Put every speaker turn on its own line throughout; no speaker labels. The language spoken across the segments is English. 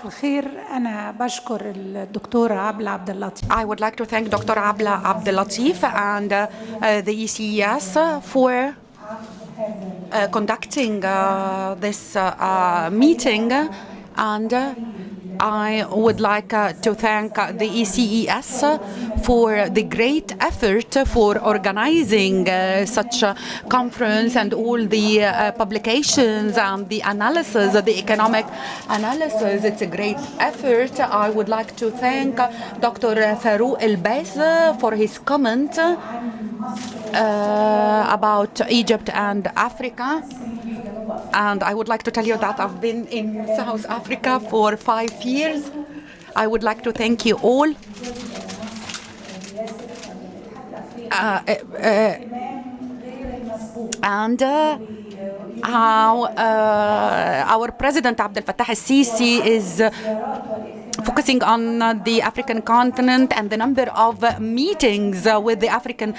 صباح الخير. أنا بشكر الدكتورة عبلة عبد اللطيف.
I would like to thank Dr. Abla Abdelatif and the ECES for conducting this meeting, and I would like to thank the ECES for the great effort for organizing such a conference and all the publications and the analysis, the economic analysis. It's a great effort. I would like to thank Dr. Farouk El-Baz for his comment about Egypt and Africa. And I would like to tell you that I've been in South Africa for 5 years. I would like to thank you all. And how our President Abdel Fattah al-Sisi is focusing on the African continent and the number of meetings with the African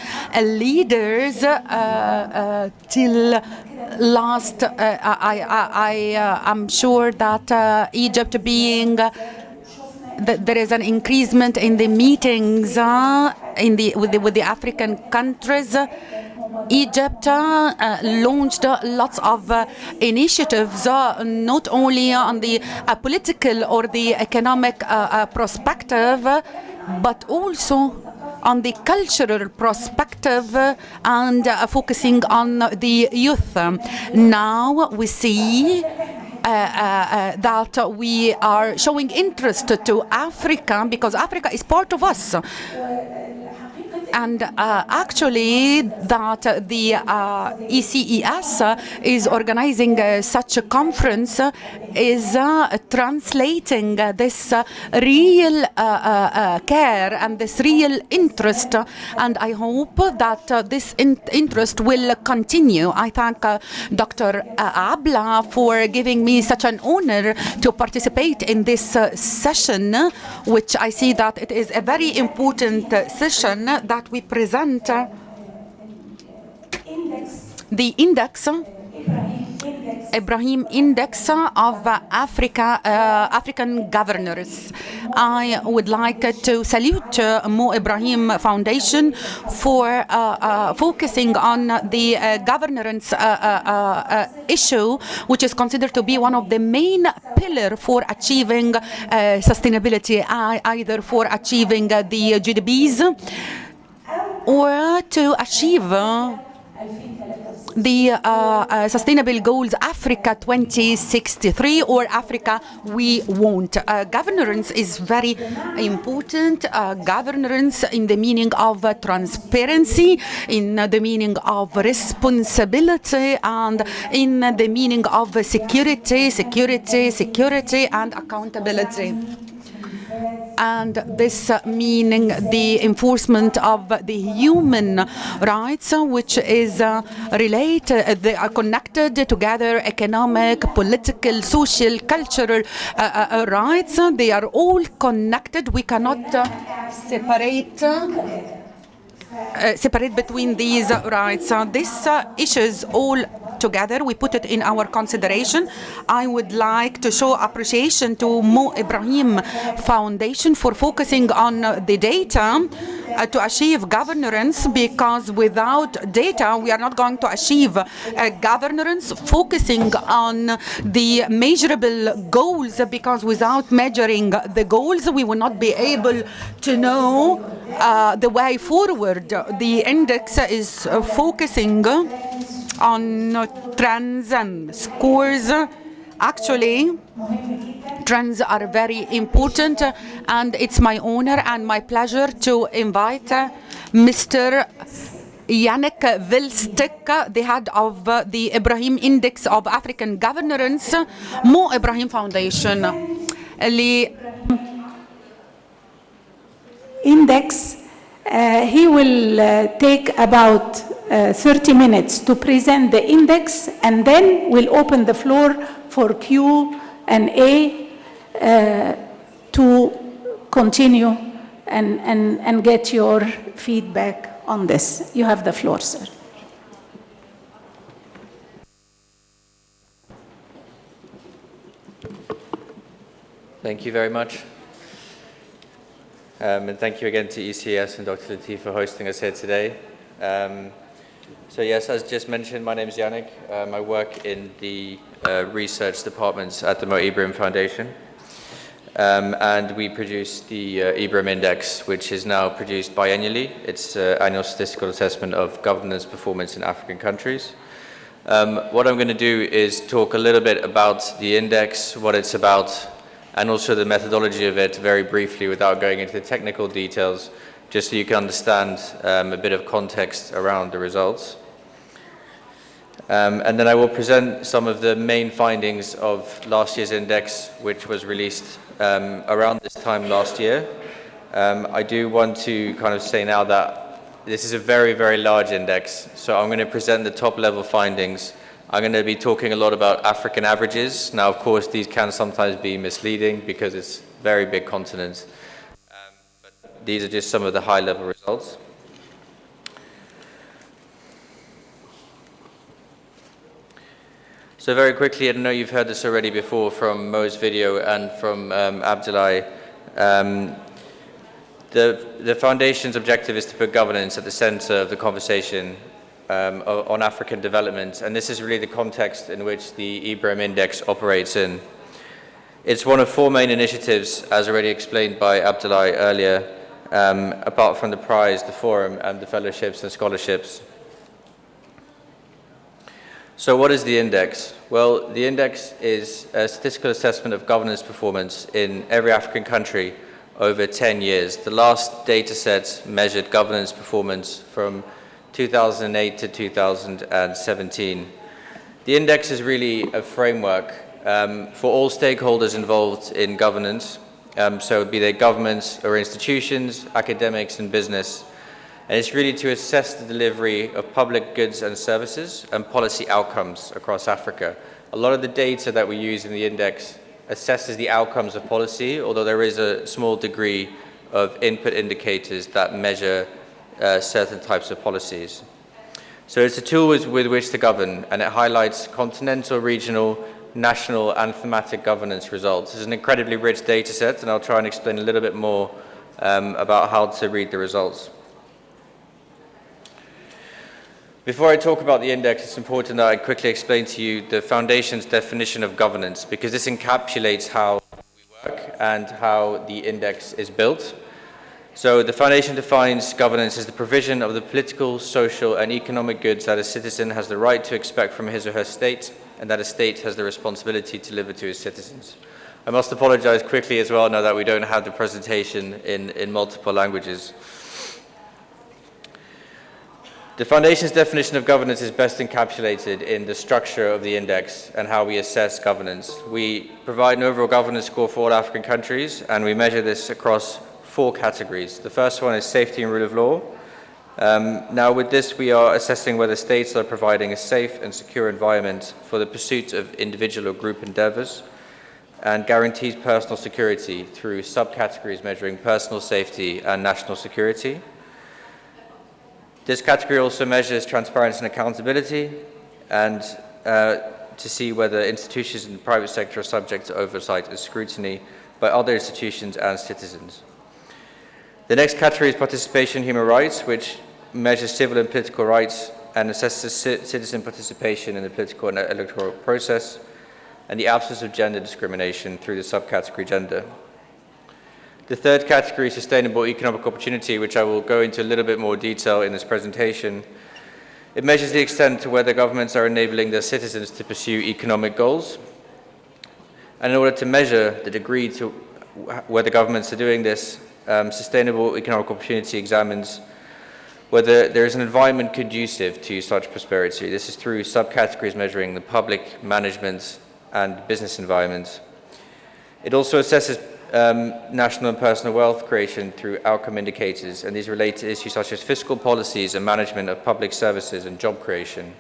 leaders till last. I'm sure that Egypt being there is an increasement in the meetings with the African countries. Egypt launched lots of initiatives, not only on the political or the economic perspective, but also on the cultural perspective and focusing on the youth. Now we see that we are showing interest to Africa because Africa is part of us. And actually that the ECES is organizing such a conference is translating this real care and this real interest, and I hope that this interest will continue. I thank Dr. Abla for giving me such an honor to participate in this session, which I see that it is a very important session that we present the index, Ibrahim Index of African governors. I would like to salute Mo Ibrahim Foundation for focusing on the governance issue, which is considered to be one of the main pillars for achieving sustainability, either for achieving the GDPs or to achieve the Sustainable Goals Africa 2063 or Africa We Want. Governance is very important. Governance in the meaning of transparency, in the meaning of responsibility, and in the meaning of security and accountability. And this meaning the enforcement of the human rights, which is related, they are connected together, economic, political, social, cultural rights. They are all connected. We cannot separate between these rights. These issues all together, we put it in our consideration. I would like to show appreciation to Mo Ibrahim Foundation for focusing on the data to achieve governance, because without data we are not going to achieve governance, focusing on the measurable goals, because without measuring the goals we will not be able to know the way forward. The index is focusing on trends and scores. Actually, trends are very important, and it's my honor and my pleasure to invite Mr. Yannick Vuylsteke, the head of the Ibrahim Index of African Governance, Mo Ibrahim Foundation.
Index, he will take about 30 minutes to present the index, and then we'll open the floor for Q&A to continue and get your feedback on this. You have the floor, sir.
Thank you very much. And thank you again to ECS and Dr. Latif for hosting us here today. So yes, as just mentioned, my name is Yannick. I work in the research departments at the Mo Ibrahim Foundation. And we produce the Ibrahim Index, which is now produced biannually. It's an annual statistical assessment of governance performance in African countries. What I'm going to do is talk a little bit about the index, what it's about, and also the methodology of it very briefly without going into the technical details, just so you can understand a bit of context around the results. And then I will present some of the main findings of last year's index, which was released around this time last year. I do want to kind of say now that this is a very, very large index, so I'm going to present the top level findings. I'm going to be talking a lot about African averages. Now, of course, these can sometimes be misleading because it's a very big continent. But these are just some of the high level results. So very quickly, I know you've heard this already before from Mo's video and from Abdoulie. The Foundation's objective is to put governance at the center of the conversation on African development, and this is really the context in which the Ibrahim Index operates in. It's one of four main initiatives, as already explained by Abdoulie earlier, apart from the prize, the forum, and the fellowships and scholarships. So what is the index? Well, the index is a statistical assessment of governance performance in every African country over 10 years. The last data set measured governance performance from 2008 to 2017. The index is really a framework for all stakeholders involved in governance, so be they governments or institutions, academics and business. And it's really to assess the delivery of public goods and services and policy outcomes across Africa. A lot of the data that we use in the index assesses the outcomes of policy, although there is a small degree of input indicators that measure certain types of policies. So it's a tool with which to govern, and it highlights continental, regional, national and thematic governance results. It's an incredibly rich data set, and I'll try and explain a little bit more about how to read the results. Before I talk about the index, it's important that I quickly explain to you the Foundation's definition of governance, because this encapsulates how we work and how the index is built. So the Foundation defines governance as the provision of the political, social and economic goods that a citizen has the right to expect from his or her state, and that a state has the responsibility to deliver to its citizens. I must apologize quickly as well now that we don't have the presentation in multiple languages. The Foundation's definition of governance is best encapsulated in the structure of the index and how we assess governance. We provide an overall governance score for all African countries, and we measure this across four categories. The first one is safety and rule of law. Now with this, we are assessing whether states are providing a safe and secure environment for the pursuit of individual or group endeavors and guarantees personal security through subcategories measuring personal safety and national security. This category also measures transparency and accountability, and to see whether institutions in the private sector are subject to oversight and scrutiny by other institutions and citizens. The next category is participation in human rights, which measures civil and political rights and assesses citizen participation in the political and electoral process, and the absence of gender discrimination through the subcategory gender. The third category is sustainable economic opportunity, which I will go into a little bit more detail in this presentation. It measures the extent to whether governments are enabling their citizens to pursue economic goals. And in order to measure the degree to whether governments are doing this, sustainable economic opportunity examines whether there is an environment conducive to such prosperity. This is through subcategories measuring the public, management, and business environments. It also assesses national and personal wealth creation through outcome indicators, and these relate to issues such as fiscal policies and management of public services and job creation.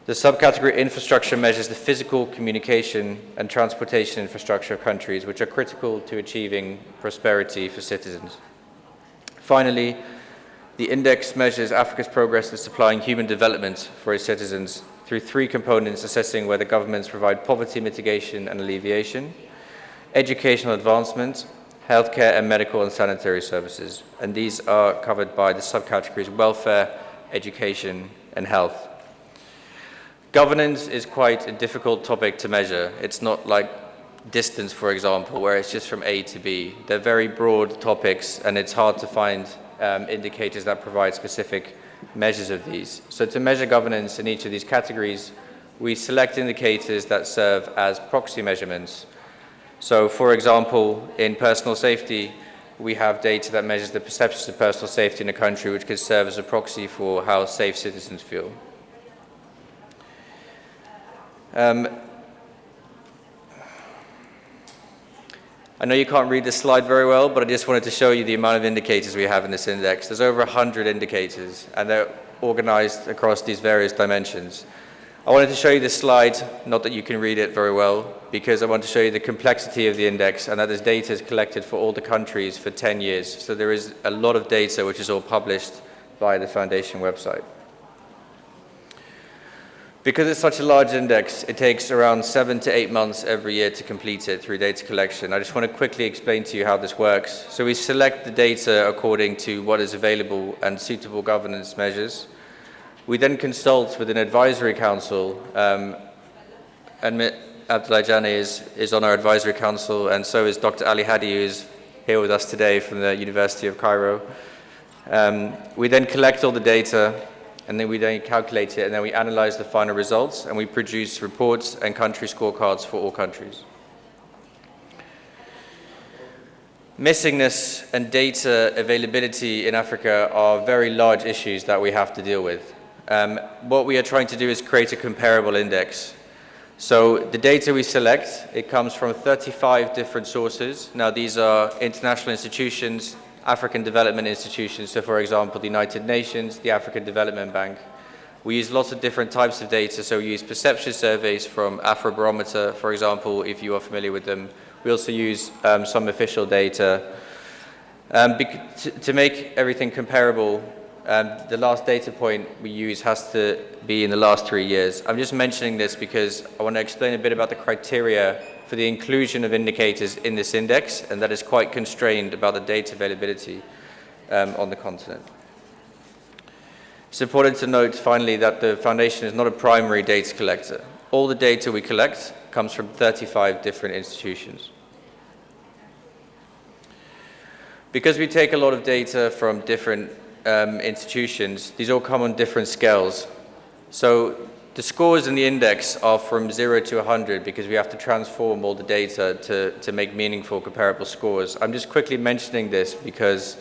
The subcategory infrastructure measures the physical, communication and transportation infrastructure of countries, which are critical to achieving prosperity for citizens. Finally, the index measures Africa's progress in supplying human development for its citizens through three components, assessing whether governments provide poverty mitigation and alleviation, educational advancement, healthcare and medical and sanitary services. And these are covered by the subcategories welfare, education, and health. Governance is quite a difficult topic to measure. It's not like distance, for example, where it's just from A to B. They're very broad topics, and it's hard to find indicators that provide specific measures of these. So to measure governance in each of these categories, we select indicators that serve as proxy measurements. So, for example, in personal safety, we have data that measures the perceptions of personal safety in a country, which could serve as a proxy for how safe citizens feel. I know you can't read this slide very well, but I just wanted to show you the amount of indicators we have in this index. There's over 100 indicators, and they're organized across these various dimensions. I wanted to show you this slide, not that you can read it very well, because I want to show you the complexity of the index and that this data is collected for all the countries for 10 years. So there is a lot of data which is all published via the Foundation website. Because it's such a large index, it takes around 7 to 8 months every year to complete it through data collection. I just want to quickly explain to you how this works. So we select the data according to what is available and suitable governance measures. We then consult with an advisory council, and Abdoulie Janneh is on our advisory council, and so is Dr. Ali Hadi, who is here with us today from the University of Cairo. We then collect all the data, and then we calculate it, and then we analyze the final results, and we produce reports and country scorecards for all countries. Missingness and data availability in Africa are very large issues that we have to deal with. What we are trying to do is create a comparable index. So the data we select, it comes from 35 different sources. Now these are international institutions, African development institutions, so for example the United Nations, the African Development Bank. We use lots of different types of data, so we use perception surveys from Afrobarometer, for example, if you are familiar with them. We also use some official data. To make everything comparable, the last data point we use has to be in the last 3 years. I'm just mentioning this because I want to explain a bit about the criteria for the inclusion of indicators in this index, and that is quite constrained about the data availability on the continent. It's important to note, finally, that the Foundation is not a primary data collector. All the data we collect comes from 35 different institutions. Because we take a lot of data from different institutions, these all come on different scales. So the scores in the index are from 0 to 100 because we have to transform all the data to make meaningful comparable scores. I'm just quickly mentioning this because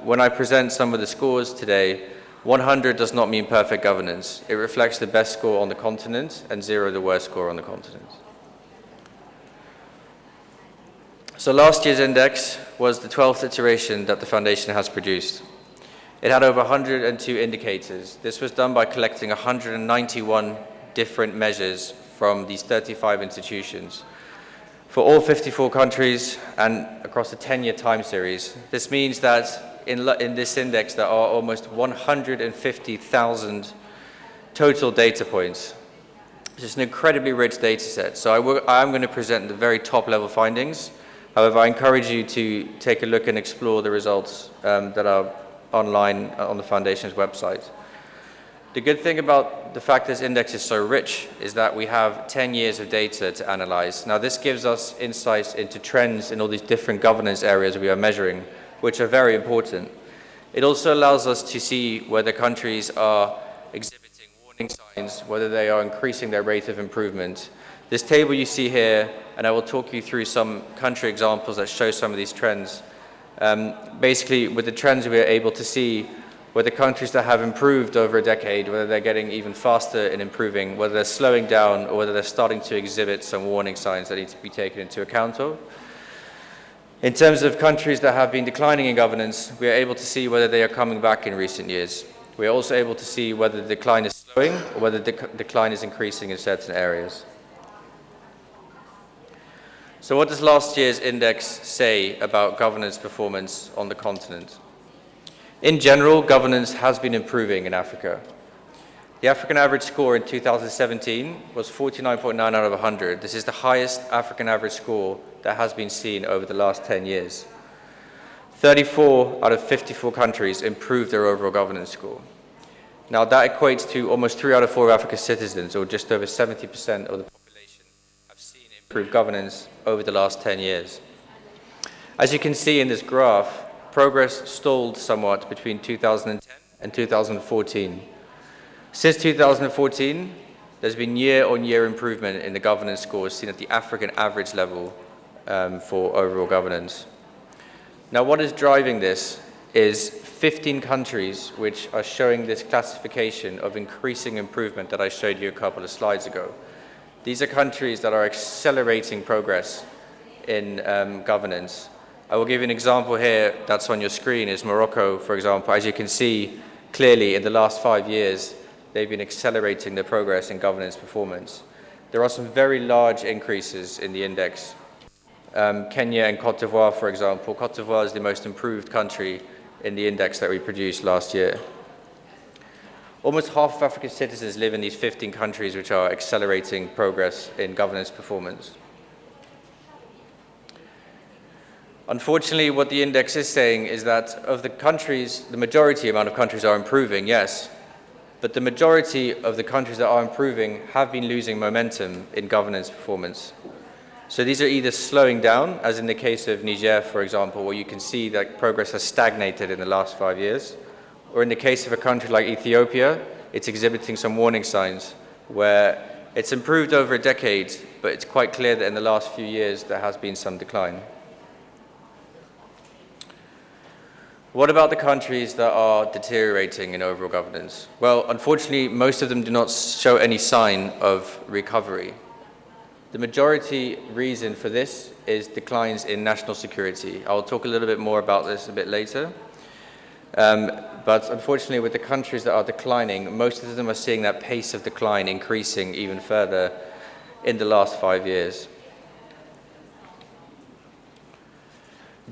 when I present some of the scores today, 100 does not mean perfect governance. It reflects the best score on the continent and 0 the worst score on the continent. So last year's index was the 12th iteration that the Foundation has produced. It had over 102 indicators. This was done by collecting 191 different measures from these 35 institutions for all 54 countries and across a 10-year time series. This means that in this index there are almost 150,000 total data points. It's an incredibly rich data set. So I'm going to present the very top level findings. However, I encourage you to take a look and explore the results that are online on the Foundation's website. The good thing about the fact this index is so rich is that we have 10 years of data to analyze. Now this gives us insights into trends in all these different governance areas we are measuring, which are very important. It also allows us to see whether countries are exhibiting warning signs, whether they are increasing their rate of improvement. This table you see here, and I will talk you through some country examples that show some of these trends. Basically, with the trends, we are able to see whether countries that have improved over a decade, whether they're getting even faster in improving, whether they're slowing down, or whether they're starting to exhibit some warning signs that need to be taken into account of. In terms of countries that have been declining in governance, we are able to see whether they are coming back in recent years. We are also able to see whether the decline is slowing or whether the decline is increasing in certain areas. So what does last year's index say about governance performance on the continent? In general, governance has been improving in Africa. The African average score in 2017 was 49.9 out of 100. This is the highest African average score that has been seen over the last 10 years. 34 out of 54 countries improved their overall governance score. Now that equates to almost 3 out of 4 of Africa's citizens, or just over 70% of the population, have seen improved governance over the last 10 years. As you can see in this graph, progress stalled somewhat between 2010 and 2014. Since 2014, there's been year-on-year improvement in the governance scores seen at the African average level for overall governance. Now, what is driving this is 15 countries which are showing this classification of increasing improvement that I showed you a couple of slides ago. These are countries that are accelerating progress in governance. I will give you an example here that's on your screen, is Morocco, for example. As you can see clearly, in the last 5 years, they've been accelerating their progress in governance performance. There are some very large increases in the index. Kenya and Cote d'Ivoire, for example. Cote d'Ivoire is the most improved country in the index that we produced last year. Almost half of Africa's citizens live in these 15 countries which are accelerating progress in governance performance. Unfortunately, what the index is saying is that of the countries, the majority amount of countries are improving, yes, but the majority of the countries that are improving have been losing momentum in governance performance. So these are either slowing down, as in the case of Niger, for example, where you can see that progress has stagnated in the last 5 years, or in the case of a country like Ethiopia, it's exhibiting some warning signs where it's improved over a decade, but it's quite clear that in the last few years there has been some decline. What about the countries that are deteriorating in overall governance? Well, unfortunately, most of them do not show any sign of recovery. The majority reason for this is declines in national security. I'll talk a little bit more about this a bit later. But unfortunately, with the countries that are declining, most of them are seeing that pace of decline increasing even further in the last 5 years.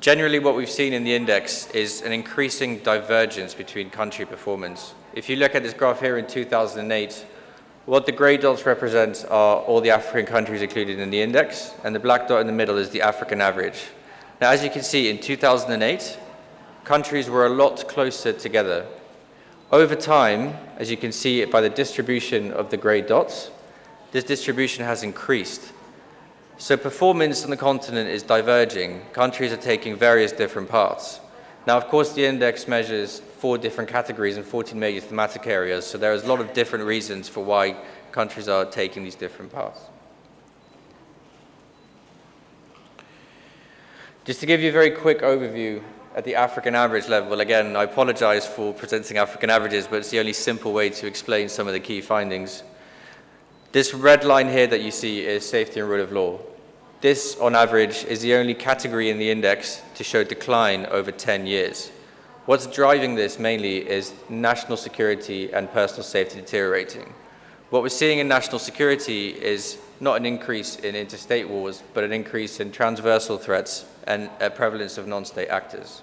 Generally, what we've seen in the index is an increasing divergence between country performance. If you look at this graph here in 2008, what the grey dots represent are all the African countries included in the index, and the black dot in the middle is the African average. Now, as you can see, in 2008, countries were a lot closer together. Over time, as you can see by the distribution of the grey dots, this distribution has increased. So performance on the continent is diverging. Countries are taking various different paths. Now, of course, the index measures 4 different categories and 14 major thematic areas, so there's a lot of different reasons for why countries are taking these different paths. Just to give you a very quick overview at the African average level, again, I apologize for presenting African averages, but it's the only simple way to explain some of the key findings. This red line here that you see is safety and rule of law. This, on average, is the only category in the index to show decline over 10 years. What's driving this mainly is national security and personal safety deteriorating. What we're seeing in national security is not an increase in interstate wars, but an increase in transversal threats and a prevalence of non-state actors.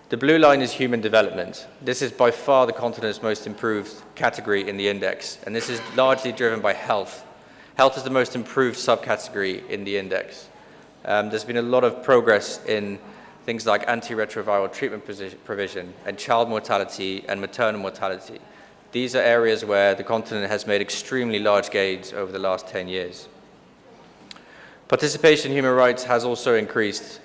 The blue line is human development. This is by far the continent's most improved category in the index, and this is largely driven by health. Health is the most improved subcategory in the index. There's been a lot of progress in things like antiretroviral treatment provision and child mortality and maternal mortality. These are areas where the continent has made extremely large gains over the last 10 years. Participation in human rights has also increased,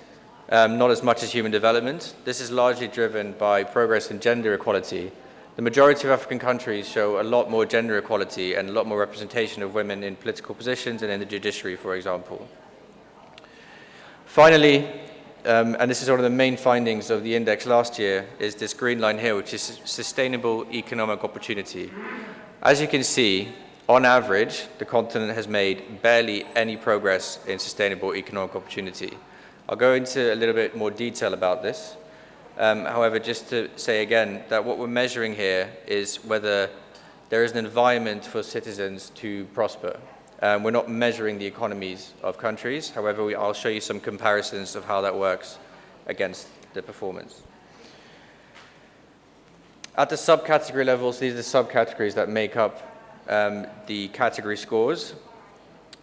not as much as human development. This is largely driven by progress in gender equality. The majority of African countries show a lot more gender equality and a lot more representation of women in political positions and in the judiciary, for example. Finally, and this is one of the main findings of the index last year, is this green line here, which is sustainable economic opportunity. As you can see, on average, the continent has made barely any progress in sustainable economic opportunity. I'll go into a little bit more detail about this. However, just to say again that what we're measuring here is whether there is an environment for citizens to prosper. We're not measuring the economies of countries. However, I'll show you some comparisons of how that works against the performance. At the subcategory levels, these are the subcategories that make up the category scores.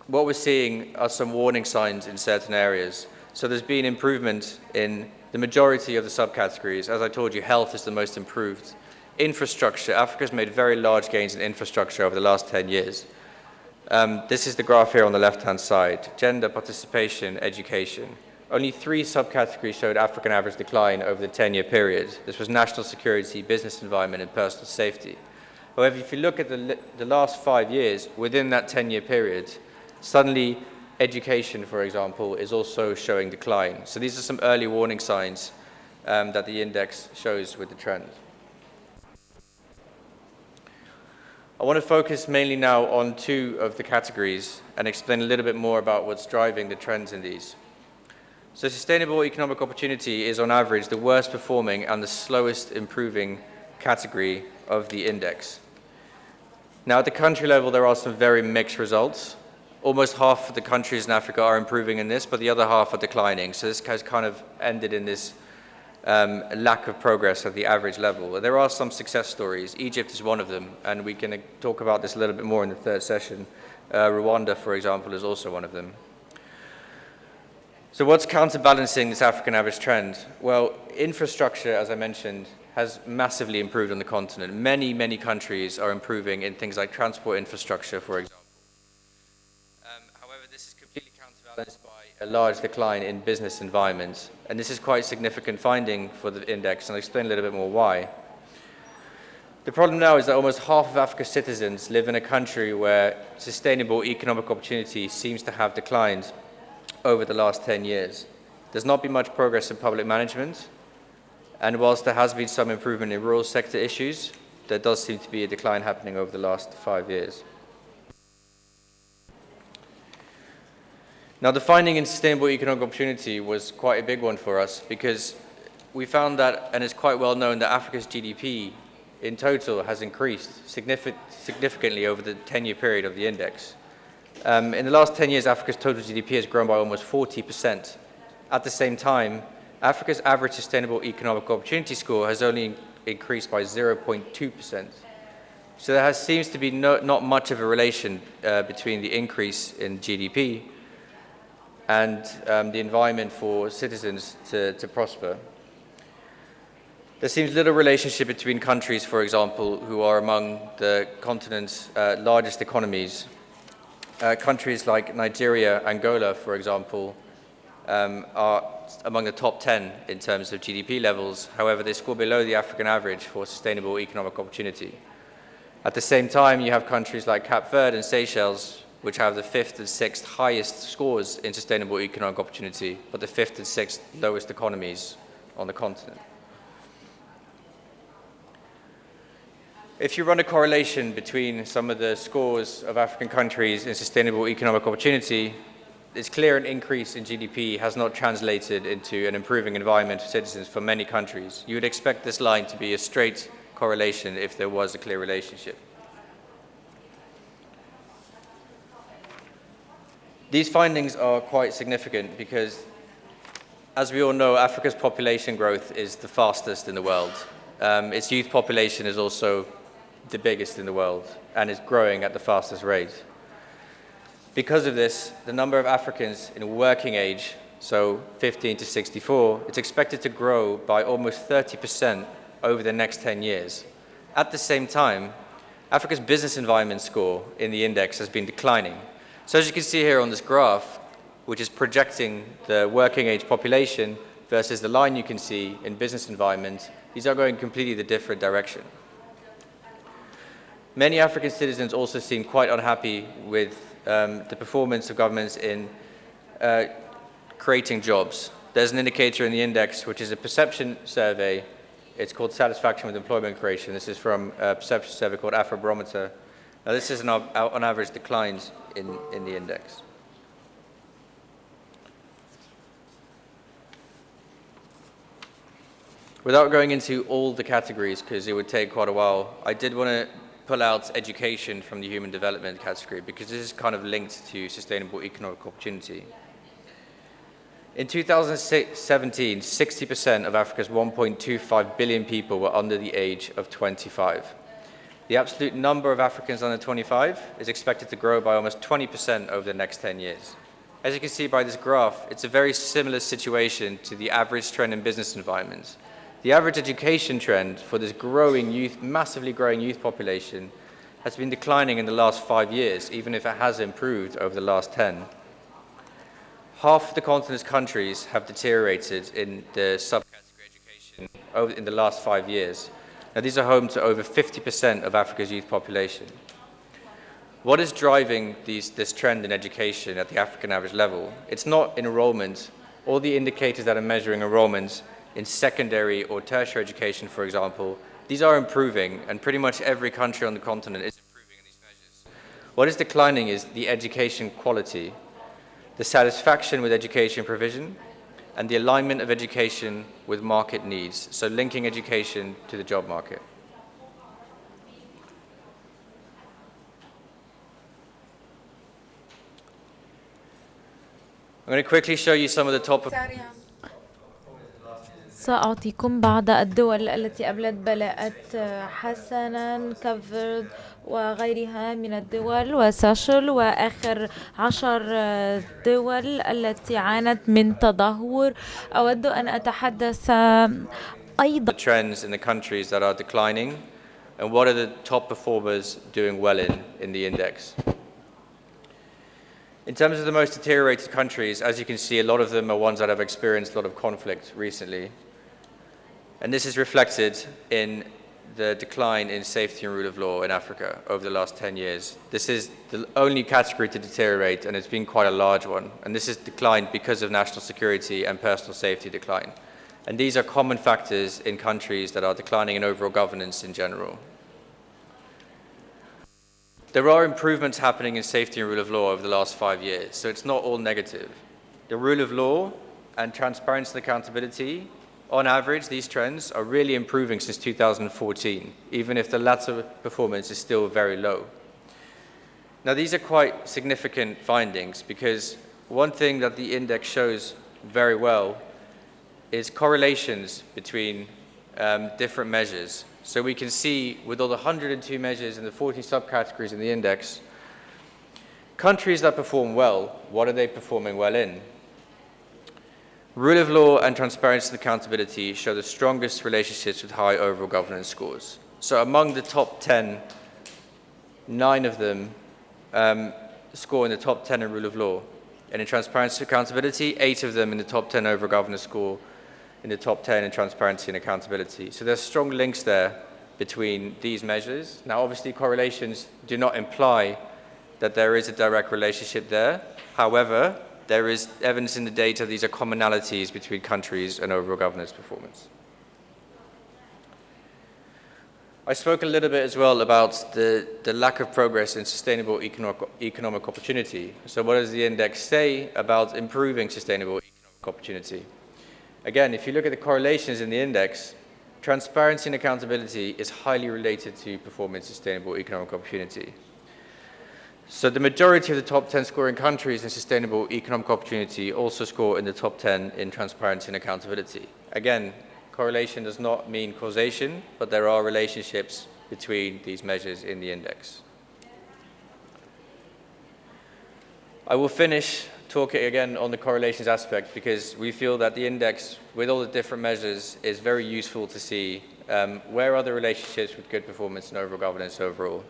What we're seeing are some warning signs in certain areas. So there's been improvement in the majority of the subcategories. As I told you, health is the most improved. Infrastructure, Africa's made very large gains in infrastructure over the last 10 years. This is the graph here on the left-hand side. Gender, participation, education. Only 3 subcategories showed African average decline over the 10-year period. This was national security, business environment, and personal safety. However, if you look at the last 5 years, within that 10-year period, suddenly education, for example, is also showing decline. So these are some early warning signs that the index shows with the trend. I want to focus mainly now on 2 of the categories and explain a little bit more about what's driving the trends in these. So sustainable economic opportunity is on average the worst performing and the slowest improving category of the index. Now at the country level there are some very mixed results. Almost half of the countries in Africa are improving in this, but the other half are declining. So this has kind of ended in this lack of progress at the average level. There are some success stories. Egypt is one of them, and we can talk about this a little bit more in the third session. Rwanda, for example, is also one of them. So what's counterbalancing this African average trend? Well, infrastructure, as I mentioned, has massively improved on the continent. Many, many countries are improving in things like transport infrastructure, for example. However, this is completely counterbalanced by a large decline in business environments. And this is quite a significant finding for the index, and I'll explain a little bit more why. The problem now is that almost half of Africa's citizens live in a country where sustainable economic opportunity seems to have declined over the last 10 years. There's not been much progress in public management, and whilst there has been some improvement in rural sector issues, there does seem to be a decline happening over the last 5 years. Now, the finding in sustainable economic opportunity was quite a big one for us because we found that, and it's quite well known, that Africa's GDP in total has increased significantly over the 10-year period of the index. In the last 10 years, Africa's total GDP has grown by almost 40%. At the same time, Africa's average sustainable economic opportunity score has only increased by 0.2%. So there seems to be not much of a relation between the increase in GDP and the environment for citizens to prosper. There seems little relationship between countries, for example, who are among the continent's largest economies. Countries like Nigeria, Angola, for example, are among the top 10 in terms of GDP levels. However, they score below the African average for sustainable economic opportunity. At the same time, you have countries like Cape Verde and Seychelles, which have the 5th and 6th highest scores in sustainable economic opportunity, but the 5th and 6th lowest economies on the continent. If you run a correlation between some of the scores of African countries in sustainable economic opportunity, it's clear an increase in GDP has not translated into an improving environment for citizens for many countries. You would expect this line to be a straight correlation if there was a clear relationship. These findings are quite significant because, as we all know, Africa's population growth is the fastest in the world. Its youth population is also the biggest in the world and is growing at the fastest rate. Because of this, the number of Africans in working age, so 15 to 64, it's expected to grow by almost 30% over the next 10 years. At the same time, Africa's business environment score in the index has been declining. So as you can see here on this graph, which is projecting the working age population versus the line you can see in business environment, these are going completely the different direction. Many African citizens also seem quite unhappy with the performance of governments in creating jobs. There's an indicator in the index, which is a perception survey. It's called Satisfaction with Employment Creation. This is from a perception survey called Afrobarometer. Now, this is on average declines in the index. Without going into all the categories, because it would take quite a while, I did want to pull out education from the human development category because this is kind of linked to sustainable economic opportunity. In 2017, 60% of Africa's 1.25 billion people were under the age of 25. The absolute number of Africans under 25 is expected to grow by almost 20% over the next 10 years. As you can see by this graph, it's a very similar situation to the average trend in business environments. The average education trend for this growing youth, massively growing youth population has been declining in the last 5 years, even if it has improved over the last 10. Half of the continent's countries have deteriorated in the subcategory education in the last 5 years. Now, these are home to over 50% of Africa's youth population. What is driving this trend in education at the African average level? It's not enrollment. All the indicators that are measuring enrollment in secondary or tertiary education, for example, these are improving, and pretty much every country on the continent is improving in these measures. What is declining is the education quality, the satisfaction with education provision, and the alignment of education with market needs, so linking education to the job market. I'm going to quickly show you some of the top.
سأعطيكم بعض الدول التي أبلت بلاءات حسنا كفرد وغيرها من الدول وساشل وآخر 10 دول التي عانت من تدهور. أود أن أتحدث أيضا
The trends in the countries that are declining and what are the top performers doing well in the index. In terms of the most deteriorated countries, as you can see, a lot of them are ones that have experienced a lot of conflict recently. And this is reflected in the decline in safety and rule of law in Africa over the last 10 years. This is the only category to deteriorate, and it's been quite a large one. And this has declined because of national security and personal safety decline. And these are common factors in countries that are declining in overall governance in general. There are improvements happening in safety and rule of law over the last 5 years, so it's not all negative. The rule of law and transparency and accountability, on average, these trends are really improving since 2014, even if the latter performance is still very low. Now, these are quite significant findings because one thing that the index shows very well is correlations between different measures. So we can see with all the 102 measures and the 40 subcategories in the index, countries that perform well, what are they performing well in? Rule of law and transparency and accountability show the strongest relationships with high overall governance scores. So among the top 10, 9 of them score in the top 10 in rule of law. And in transparency and accountability, 8 of them in the top 10 overall governance score in the top 10 in transparency and accountability. So there's strong links there between these measures. Now, obviously, correlations do not imply that there is a direct relationship there. However, there is evidence in the data these are commonalities between countries and overall governance performance. I spoke a little bit as well about the lack of progress in sustainable economic opportunity. So what does the index say about improving sustainable economic opportunity? Again, if you look at the correlations in the index, transparency and accountability is highly related to performance sustainable economic opportunity. So the majority of the top 10 scoring countries in sustainable economic opportunity also score in the top 10 in transparency and accountability. Again, correlation does not mean causation, but there are relationships between these measures in the index. I will finish talking again on the correlations aspect because we feel that the index, with all the different measures, is very useful to see where are the relationships with good performance and overall governance overall.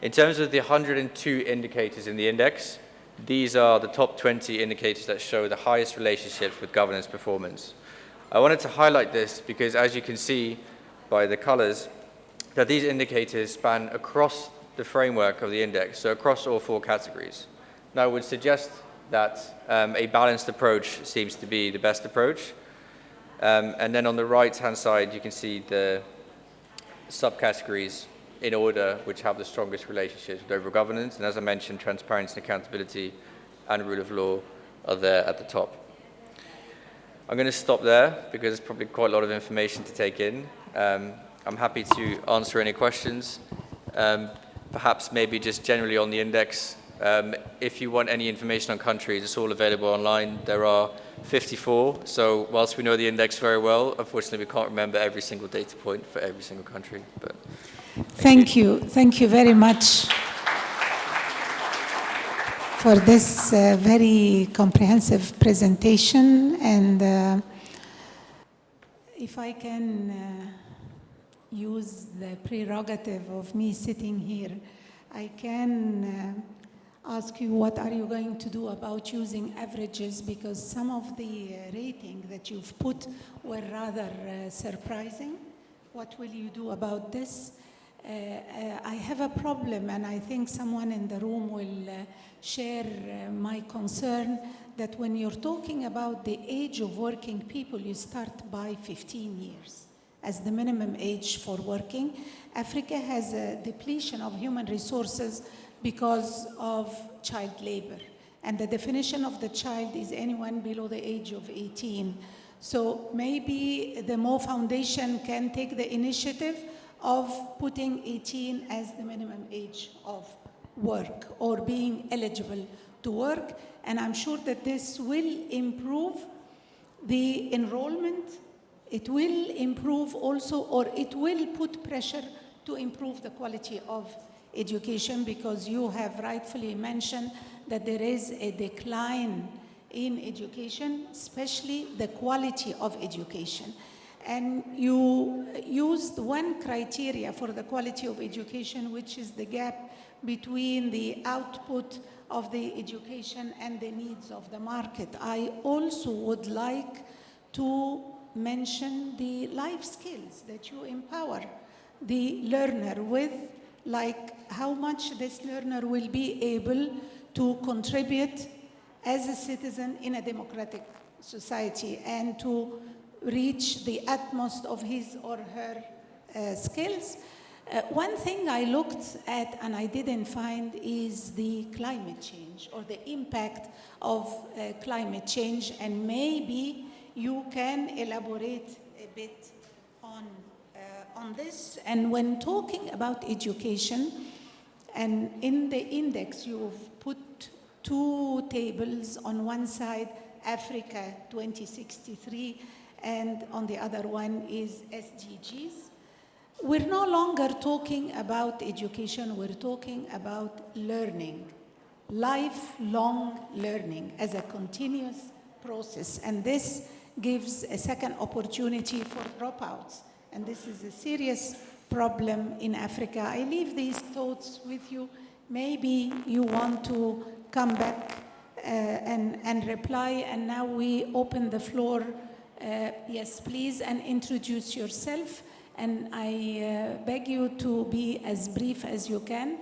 In terms of the 102 indicators in the index, these are the top 20 indicators that show the highest relationships with governance performance. I wanted to highlight this because, as you can see by the colors, that these indicators span across the framework of the index, so across all 4 categories. Now, I would suggest that a balanced approach seems to be the best approach. And then on the right-hand side, you can see the subcategories in order which have the strongest relationships with overall governance. And as I mentioned, transparency and accountability and rule of law are there at the top. I'm going to stop there because there's probably quite a lot of information to take in. I'm happy to answer any questions, perhaps maybe just generally on the index, If you want any information on countries, it's all available online. There are 54, so whilst we know the index very well, unfortunately we can't remember every single data point for every single country. But
Thank you. Thank you very much for this very comprehensive presentation. And if I can use the prerogative of me sitting here, I can ask you, what are you going to do about using averages? Because some of the rating that you've put were rather surprising. What will you do about this? I have a problem, and I think someone in the room will share my concern that when you're talking about the age of working people, you start by 15 years as the minimum age for working. Africa has a depletion of human resources because of child labor. And the definition of the child is anyone below the age of 18. So maybe the Mo Foundation can take the initiative of putting 18 as the minimum age of work or being eligible to work. And I'm sure that this will improve the enrollment. It will improve also, or it will put pressure to improve the quality of education, because you have rightfully mentioned that there is a decline in education, especially the quality of education. And you used one criteria for the quality of education, which is the gap between the output of the education and the needs of the market. I also would like to mention the life skills that you empower the learner with, like how much this learner will be able to contribute as a citizen in a democratic society and to reach the utmost of his or her skills. One thing I looked at and I didn't find is the climate change or the impact of climate change, and maybe you can elaborate a bit on this. And when talking about education, and in the index you've put two tables, on one side Africa 2063 and on the other one is SDGs. We're no longer talking about education, we're talking about learning, lifelong learning as a continuous process. And this gives a second opportunity for dropouts. And this is a serious problem in Africa. I leave these thoughts with you. Maybe you want to come back and reply. And now we open the floor. Yes, please, and introduce yourself. And I beg you to be as brief as you can.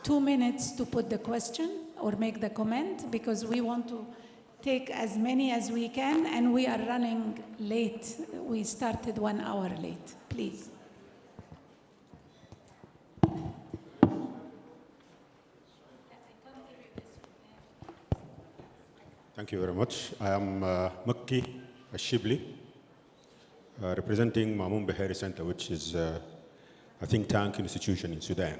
2 minutes to put the question or make the comment, because we want to take as many as we can, and we are running late. We started 1 hour late. Please.
Thank you very much. I am Makki Ashibli, representing Mamoun Beheri Center, which is a think tank institution in Sudan.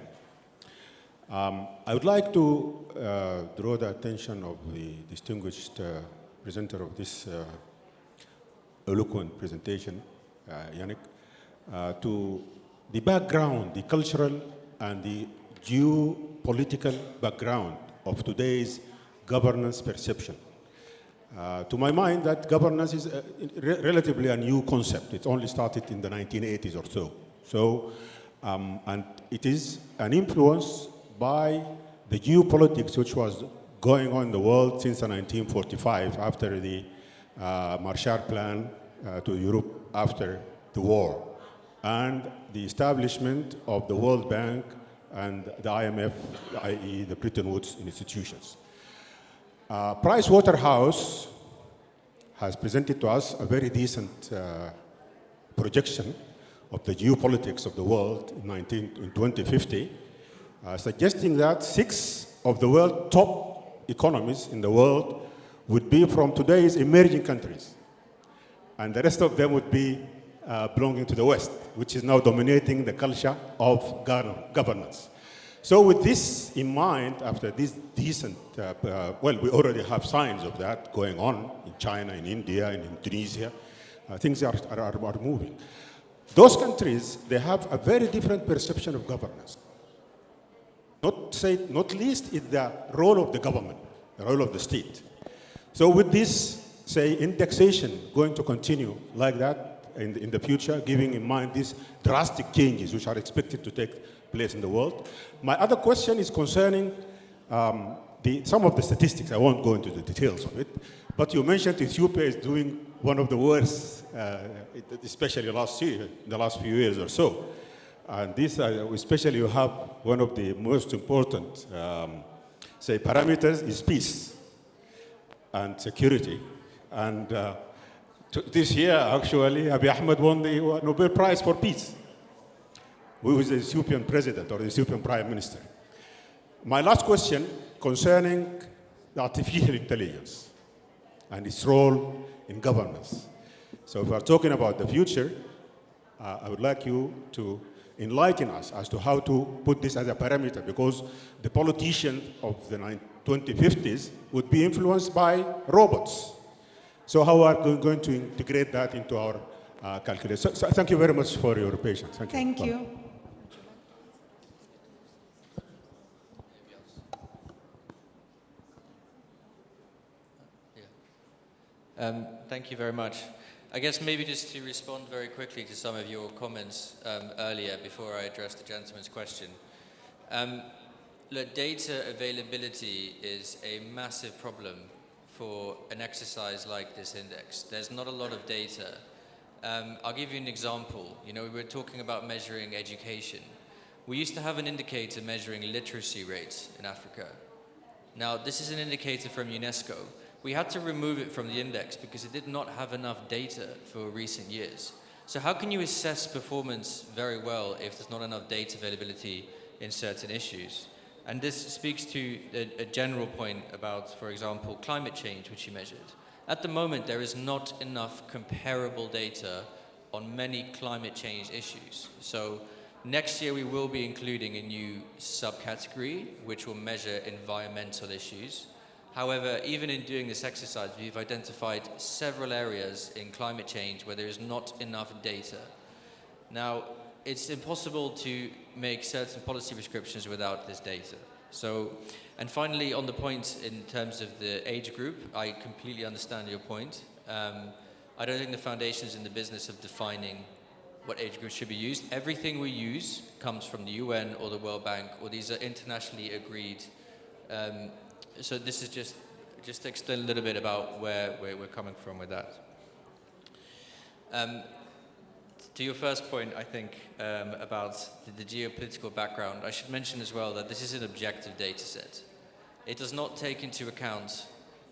I would like to draw the attention of the distinguished presenter of this eloquent presentation, Yannick, to the background, the cultural and the geopolitical background of today's governance perception. To my mind, that governance is relatively a new concept. It only started in the 1980s or so. And it is an influence by the geopolitics which was going on in the world since 1945, after the Marshall Plan to Europe after the war, and the establishment of the World Bank and the IMF, i.e. the Bretton Woods institutions. Price Waterhouse has presented to us a very decent projection of the geopolitics of the world in 2050, suggesting that 6 of the world's top economies in the world would be from today's emerging countries, and the rest of them would be belonging to the West, which is now dominating the culture of governance. So with this in mind, after this decent, well, we already have signs of that going on in China, in India, in Indonesia. Things are moving. Those countries, they have a very different perception of governance. Not least is the role of the government, the role of the state. So with this, say, indexation going to continue like that in the future, giving in mind these drastic changes which are expected to take place in the world. My other question is concerning some of the statistics. I won't go into the details of it, but you mentioned Ethiopia is doing one of the worst, especially last year, in the last few years or so. And this, especially you have one of the most important, say, parameters is peace and security. And this year, actually, Abiy Ahmed won the Nobel Prize for Peace, who was the Ethiopian president or the Ethiopian prime minister. My last question concerning the artificial intelligence and its role in governance. So if we're talking about the future, I would like you to enlighten us as to how to put this as a parameter, because the politicians of the 2050s would be influenced by robots. So how are we going to integrate that into our calculation? So thank you very much for your patience.
Thank you.
Thank you very much. I guess maybe just to respond very quickly to some of your comments earlier before I address the gentleman's question. Look, data availability is a massive problem for an exercise like this index. There's not a lot of data. I'll give you an example. You know, we were talking about measuring education. We used to have an indicator measuring literacy rates in Africa. Now, this is an indicator from UNESCO. We had to remove it from the index because it did not have enough data for recent years. So how can you assess performance very well if there's not enough data availability in certain issues? And this speaks to a general point about, for example, climate change, which you measured. At the moment, there is not enough comparable data on many climate change issues. So next year, we will be including a new subcategory, which will measure environmental issues. However, even in doing this exercise, we've identified several areas in climate change where there is not enough data. Now, it's impossible to make certain policy prescriptions without this data. So, and finally, on the point in terms of the age group, I completely understand your point. I don't think the foundation is in the business of defining what age groups should be used. Everything we use comes from the UN or the World Bank, or these are internationally agreed. So this is just to explain a little bit about where we're coming from with that. To your first point, I think, about the geopolitical background, I should mention as well that this is an objective data set. It does not take into account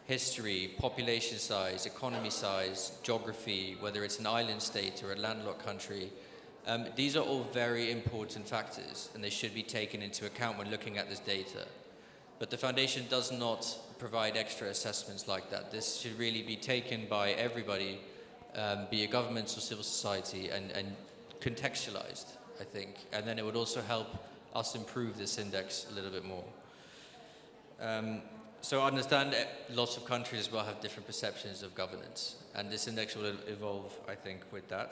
history, population size, economy size, geography, whether it's an island state or a landlocked country. These are all very important factors, and they should be taken into account when looking at this data. But the foundation does not provide extra assessments like that. This should really be taken by everybody, be it governments or civil society, and contextualized, I think. And then it would also help us improve this index a little bit more. So I understand that lots of countries as well have different perceptions of governance, and this index will evolve, I think, with that.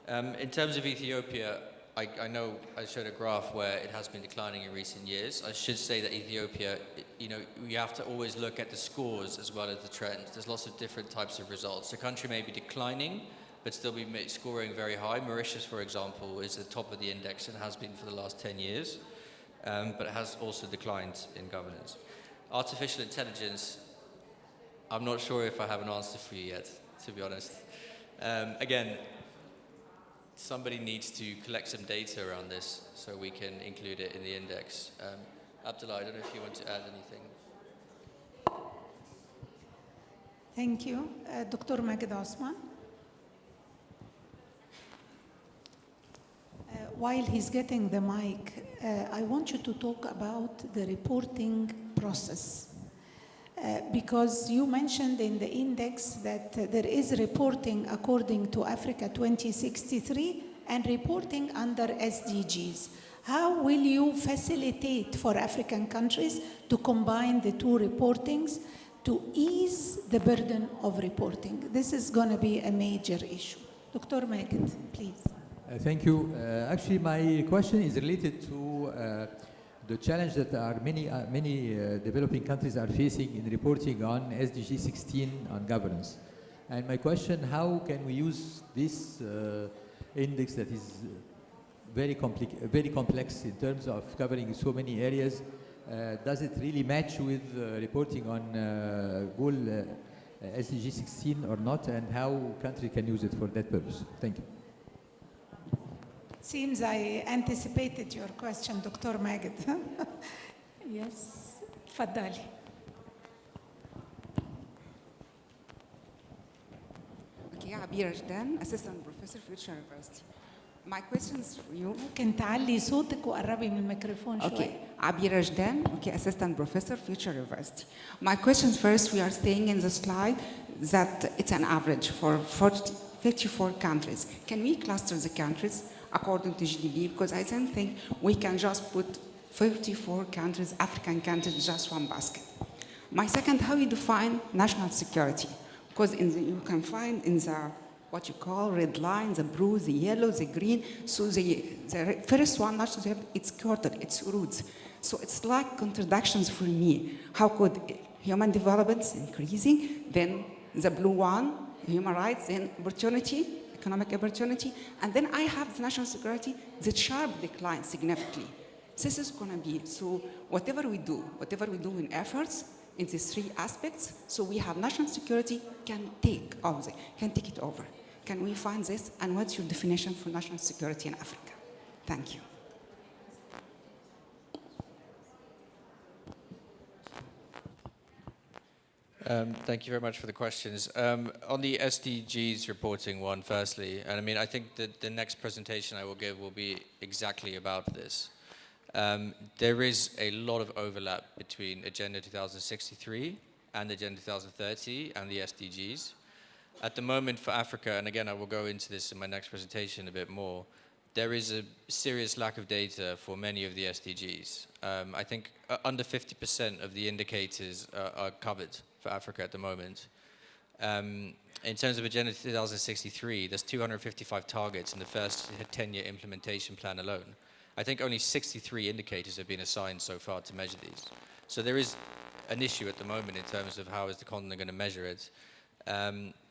In terms of Ethiopia, I know I showed a graph where it has been declining in recent years. I should say that Ethiopia, you know, we have to always look at the scores as well as the trends. There's lots of different types of results. The country may be declining, but still be scoring very high. Mauritius, for example, is the top of the index and has been for the last 10 years, but it has also declined in governance. Artificial intelligence, I'm not sure if I have an answer for you yet, to be honest. Again, somebody needs to collect some data around this so we can include it in the index. Abdoulie, I don't know if you want to add anything.
Thank you. Dr. Maggot Ozma. While he's getting the mic, I want you to talk about the reporting process. Because you mentioned in the index that there is reporting according to Africa 2063 and reporting under SDGs. How will you facilitate for African countries to combine the two reportings to ease the burden of reporting? This is going to be a major issue. Dr. Maggot, please.
Thank you. Actually, my question is related to the challenge that many developing countries are facing in reporting on SDG 16 on governance. And my question, how can we use this index that is very complex in terms of covering so many areas? Does it really match with reporting on goal SDG 16 or not? And how countries can use it for that purpose? Thank you.
Seems I anticipated your question, Dr. Maggot. Yes, تفضلي.
Okay, Abira Jdan, Assistant Professor, Future University. My question is for you.
ممكن تعلي صوتك وقربي من الميكروفون شوي.
Okay, Abira Jdan, okay, Assistant Professor, Future University. My question first, we are saying in the slide that it's an average for 54 countries. Can we cluster the countries according to GDP? Because I don't think we can just put 54 countries, African countries, just one basket. My second, how you define national security? Because you can find in the what you call red line, the blue, the yellow, the green. So the first one, national security, it's quarter, it's roots. So it's like contradictions for me. How could human development is increasing, then the blue one, human rights, then opportunity, economic opportunity, and then I have the national security, the sharp decline significantly. This is going to be, so whatever we do in efforts in these three aspects, so we have national security can take it over. Can we find this, and what's your definition for national security in Africa? Thank you.
Thank you very much for the questions. On the SDGs reporting one, firstly, and I mean, I think that the next presentation I will give will be exactly about this. There is a lot of overlap between Agenda 2063 and Agenda 2030 and the SDGs. At the moment for Africa, and again, I will go into this in my next presentation a bit more, there is a serious lack of data for many of the SDGs. I think under 50% of the indicators are covered for Africa at the moment. In terms of Agenda 2063, there's 255 targets in the first 10-year implementation plan alone. I think only 63 indicators have been assigned so far to measure these. So there is an issue at the moment in terms of how is the continent going to measure it.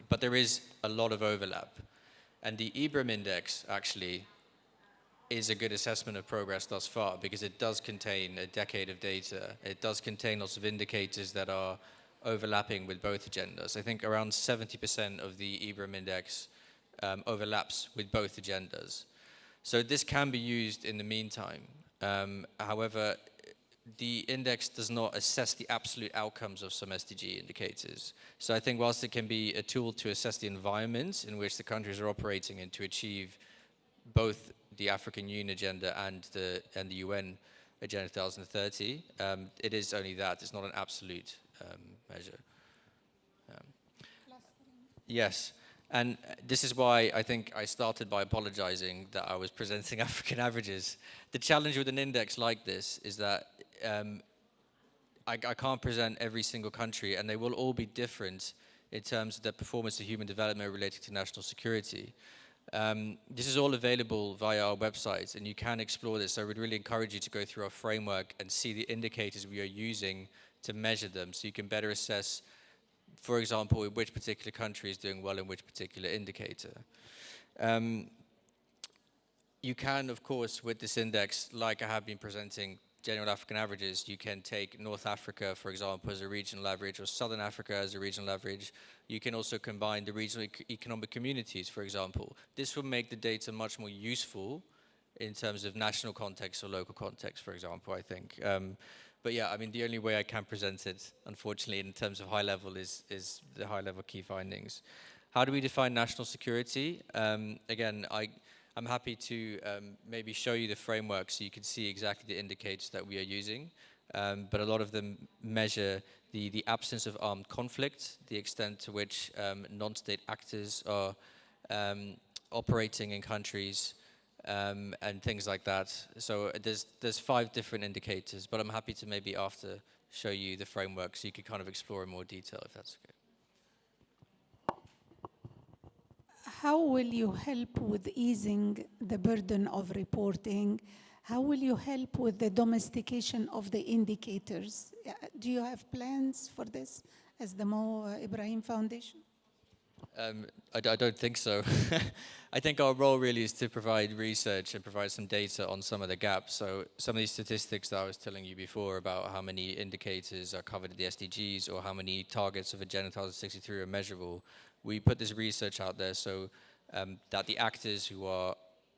But there is a lot of overlap. And the Ibrahim Index actually is a good assessment of progress thus far because it does contain a decade of data. It does contain lots of indicators that are overlapping with both agendas. I think around 70% of the Ibrahim Index overlaps with both agendas. So this can be used in the meantime. However, the index does not assess the absolute outcomes of some SDG indicators. So I think whilst it can be a tool to assess the environment in which the countries are operating in to achieve both the African Union agenda and the UN Agenda 2030, it is only that. It's not an absolute measure. Yes. And this is why I think I started by apologizing that I was presenting African averages. The challenge with an index like this is that I can't present every single country, and they will all be different in terms of their performance of human development related to national security. This is all available via our website, and you can explore this. So I would really encourage you to go through our framework and see the indicators we are using to measure them, so you can better assess, for example, which particular country is doing well in which particular indicator. You can, of course, with this index, like I have been presenting general African averages, you can take North Africa, for example, as a regional average, or Southern Africa as a regional average. You can also combine the regional economic communities, for example. This will make the data much more useful in terms of national context or local context, for example, I think. But yeah, I mean, the only way I can present it, unfortunately, in terms of high level is the high level key findings. How do we define national security? Again, I'm happy to maybe show you the framework so you can see exactly the indicators that we are using. But a lot of them measure the absence of armed conflict, the extent to which non-state actors are operating in countries, and things like that. So there's 5 different indicators, but I'm happy to maybe after show you the framework so you can kind of explore in more detail if that's okay.
How will you help with easing the burden of reporting? How will you help with the domestication of the indicators? Do you have plans for this as the Ibrahim Foundation?
I don't think so. I think our role really is to provide research and provide some data on some of the gaps. So some of these statistics that I was telling you before about how many indicators are covered in the SDGs or how many targets of Agenda 2063 are measurable, we put this research out there so that the actors who are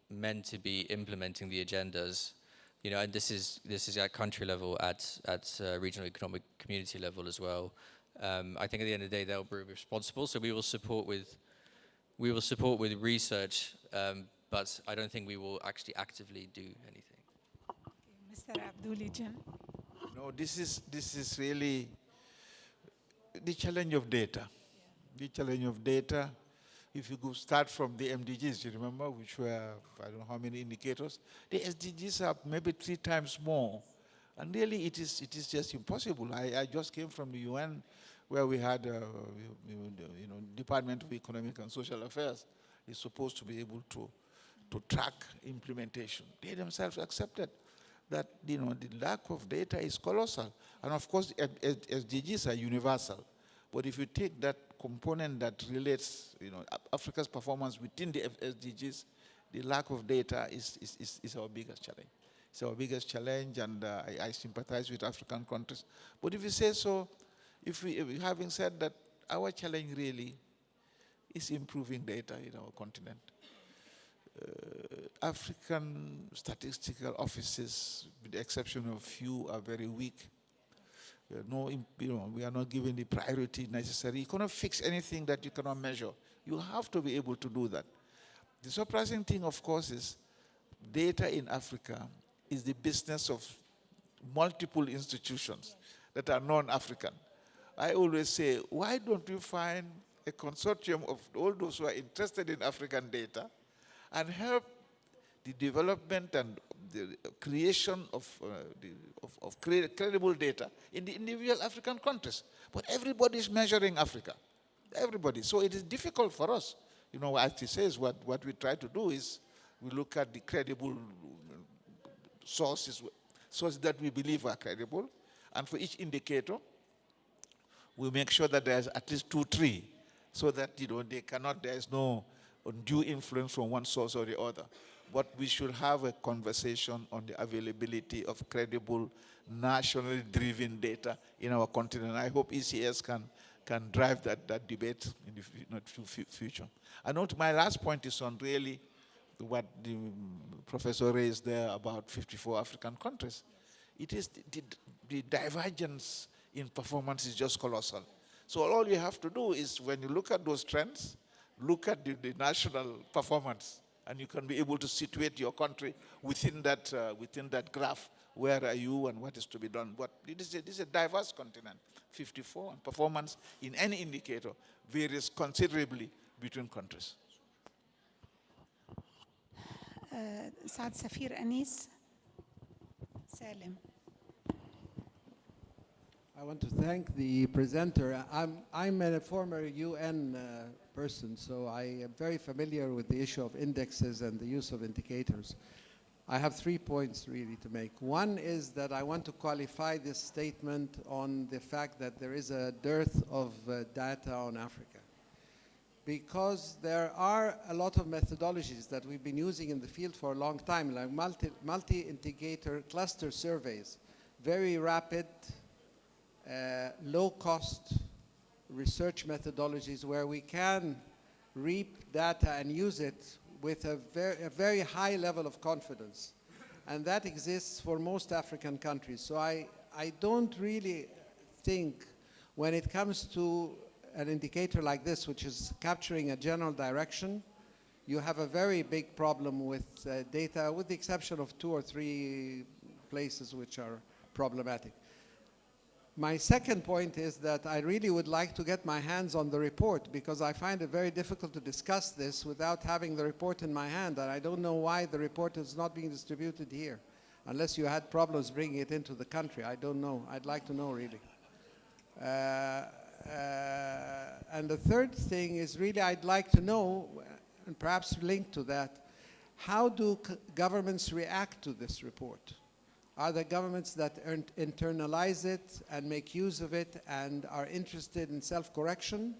meant to be implementing the agendas, you know, and this is at country level, at regional economic community level as well. I think at the end of the day they'll be responsible. So we will support with research, but I don't think we will actually actively do anything.
Mr. Abdoulie, Janneh.
No, this is really the challenge of data. The challenge of data. If you go start from the MDGs, you remember, which were, I don't know how many indicators, the SDGs are maybe 3 times more. And really, it is just impossible. I just came from the UN, where we had, Department of Economic and Social Affairs is supposed to be able to track implementation. They themselves accepted that, the lack of data is colossal. And of course, SDGs are universal. But if you take that component that relates, Africa's performance within the SDGs, the lack of data is our biggest challenge. It's our biggest challenge, and I sympathize with African countries. But if you say so, having said that, our challenge really is improving data in our continent. African statistical offices, with the exception of few, are very weak. We are not given the priority necessary. You cannot fix anything that you cannot measure. You have to be able to do that. The surprising thing, of course, is data in Africa is the business of multiple institutions that are non-African. I always say, why don't we find a consortium of all those who are interested in African data and help the development and the creation of credible data in the individual African countries? But everybody is measuring Africa. Everybody. So it is difficult for us. As he says, what we try to do is we look at the credible sources that we believe are credible, and for each indicator, we make sure that there's at least 2, 3, so that there is no undue influence from one source or the other. But we should have a conversation on the availability of credible, nationally driven data in our continent. I hope ECS can drive that debate in the future. I know my last point is on really what the professor raised there about 54 African countries. It is the divergence in performance is just colossal. So all you have to do is, when you look at those trends, look at the national performance, and you can be able to situate your country within that graph. Where are you and what is to be done? But this is a diverse continent, 54, and performance in any indicator varies considerably between countries.
Saad Safir Anis. Salim.
I want to thank the presenter. I'm a former UN person, so I am very familiar with the issue of indexes and the use of indicators. I have 3 points really to make. One is that I want to qualify this statement on the fact that there is a dearth of data on Africa. Because there are a lot of methodologies that we've been using in the field for a long time, like multi-indicator cluster surveys, very rapid, low-cost research methodologies where we can reap data and use it with a very high level of confidence. And that exists for most African countries. So I don't really think when it comes to an indicator like this, which is capturing a general direction, you have a very big problem with data, with the exception of 2 or 3 places which are problematic. My second point is that I really would like to get my hands on the report because I find it very difficult to discuss this without having the report in my hand, and I don't know why the report is not being distributed here. Unless you had problems bringing it into the country, I don't know. I'd like to know really. And the third thing is really I'd like to know, and perhaps linked to that, how do governments react to this report? Are there governments that internalize it and make use of it and are interested in self-correction?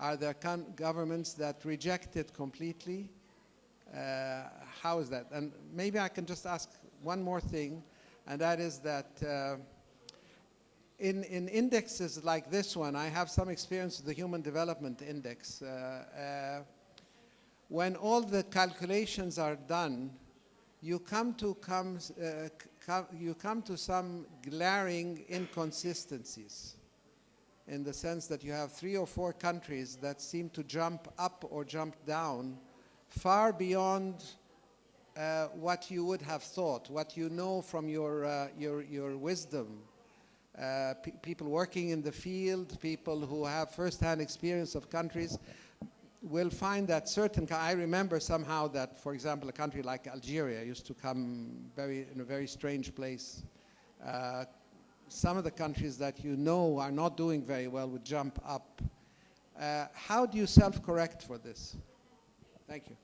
Are there governments that reject it completely? How is that? And maybe I can just ask one more thing, and that is that in indexes like this one, I have some experience with the Human Development Index. When all the calculations are done, you come to some glaring inconsistencies in the sense that you have 3 or 4 countries that seem to jump up or jump down far beyond what you would have thought, what you know from your wisdom. People working in the field, people who have first-hand experience of countries will find that I remember somehow that, for example, a country like Algeria used to come in a very strange place. Some of the countries that you know are not doing very well would jump up. How do you self-correct for this? Thank you.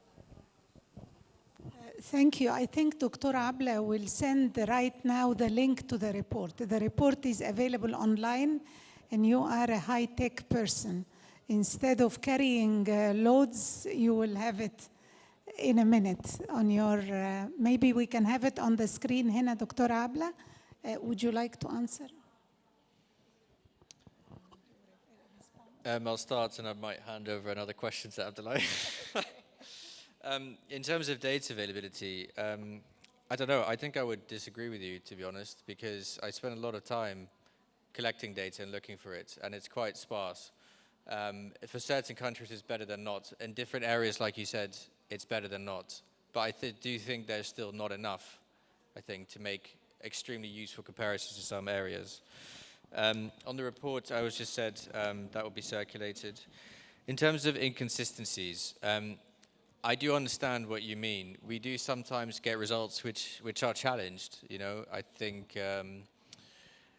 Thank you. I think Dr. Abla will send right now the link to the report. The report is available online, and you are a high-tech person. Instead of carrying loads, you will have it in a minute on your, maybe we can have it on the screen here, Dr. Abla. Would you like to answer?
I'll start and I might hand over another question to Abdoulie. In terms of data availability, I don't know, I think I would disagree with you, to be honest, because I spent a lot of time collecting data and looking for it, and it's quite sparse. For certain countries, it's better than not. In different areas, like you said, it's better than not. But I do think there's still not enough, I think, to make extremely useful comparisons to some areas. On the report, I was just said that will be circulated. In terms of inconsistencies, I do understand what you mean. We do sometimes get results which are challenged. You know, I think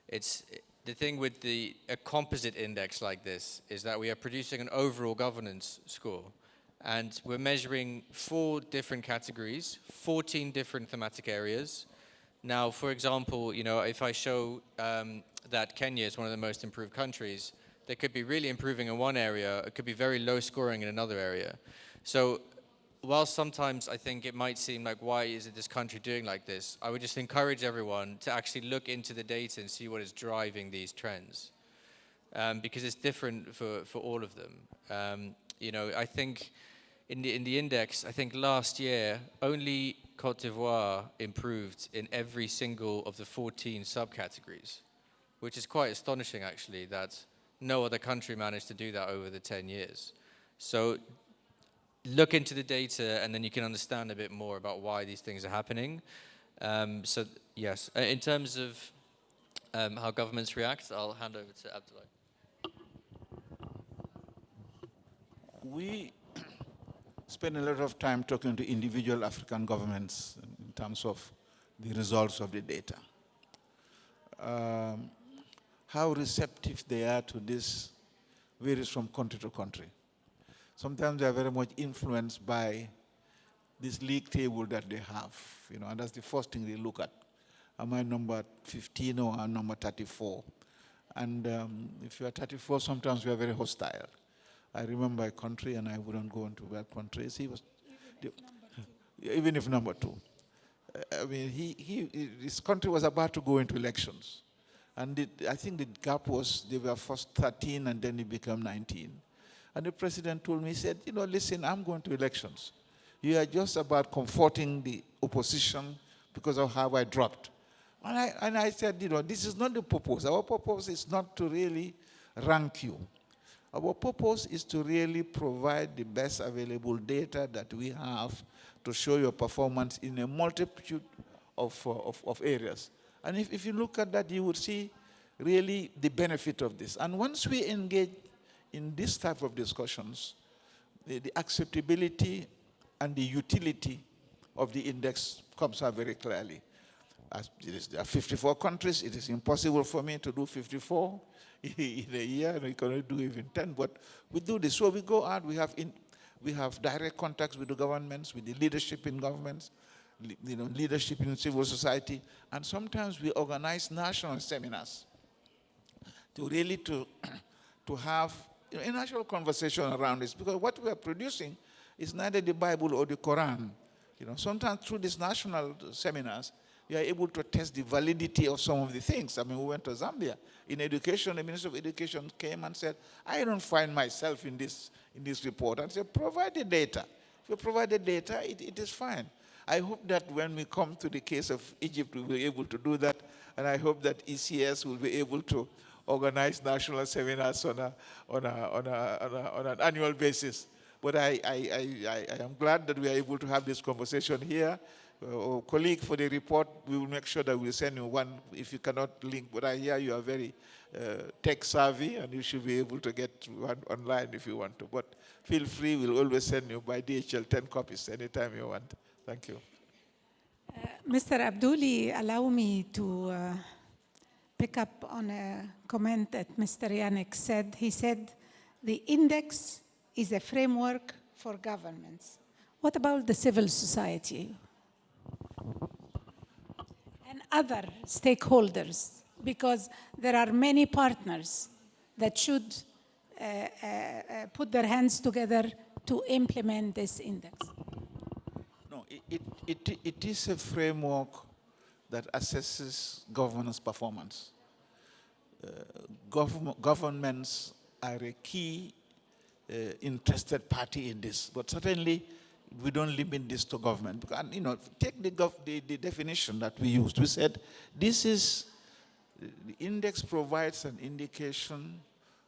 it's the thing with a composite index like this is that we are producing an overall governance score, and we're measuring 4 different categories, 14 different thematic areas. Now, for example, you know, if I show that Kenya is one of the most improved countries, they could be really improving in one area, it could be very low scoring in another area. So while sometimes I think it might seem like, why is this country doing like this? I would just encourage everyone to actually look into the data and see what is driving these trends. Because it's different for all of them. You know, I think in the index, I think last year, only Côte d'Ivoire improved in every single of the 14 subcategories, which is quite astonishing, actually, that no other country managed to do that over the 10 years. So look into the data, and then you can understand a bit more about why these things are happening. So, yes, in terms of how governments react, I'll hand over to Abdoulie.
We spend a lot of time talking to individual African governments in terms of the results of the data. How receptive they are to this varies from country to country. Sometimes they are very much influenced by this league table that they have, you know, and that's the first thing they look at. Am I number 15 or am I number 34? And if you are 34, sometimes we are very hostile. I remember a country, and I wouldn't go into that country. He was, even if number 2. I mean, his country was about to go into elections. And I think the gap was, they were first 13 and then it became 19. And the president told me, he said, you know, listen, I'm going to elections. You are just about comforting the opposition because of how I dropped. And I said, you know, this is not the purpose. Our purpose is not to really rank you. Our purpose is to really provide the best available data that we have to show your performance in a multitude of areas. And if you look at that, you would see really the benefit of this. And once we engage in this type of discussions, the acceptability and the utility of the index comes out very clearly. As there are 54 countries. It is impossible for me to do 54 in a year, and we cannot do even 10, but we do this. So we go out, we have direct contacts with the governments, with the leadership in governments, leadership in civil society, and sometimes we organize national seminars to really to have a national conversation around this, because what we are producing is neither the Bible or the Quran. Sometimes through these national seminars, we are able to test the validity of some of the things. I mean, we went to Zambia. In education, the Minister of Education came and said, I don't find myself in this report. And said, provide the data. If you provide the data, it is fine. I hope that when we come to the case of Egypt, we'll be able to do that. And I hope that ECS will be able to organize national seminars on an annual basis. But I am glad that we are able to have this conversation here. Our colleague for the report, we will make sure that we'll send you one if you cannot link. But I hear you are very tech savvy, and you should be able to get one online if you want to. But feel free, we'll always send you by DHL 10 copies anytime you want. Thank you.
Mr. Abdoulie, allow me to pick up on a comment that Mr. Yannick said. He said, the index is a framework for governments. What about the civil society and other stakeholders? Because there are many partners that should put their hands together to implement this index.
No, it is a framework that assesses governance performance. Governments are a key interested party in this, but certainly we don't limit this to government. And, take the definition that we used. We said the index provides an indication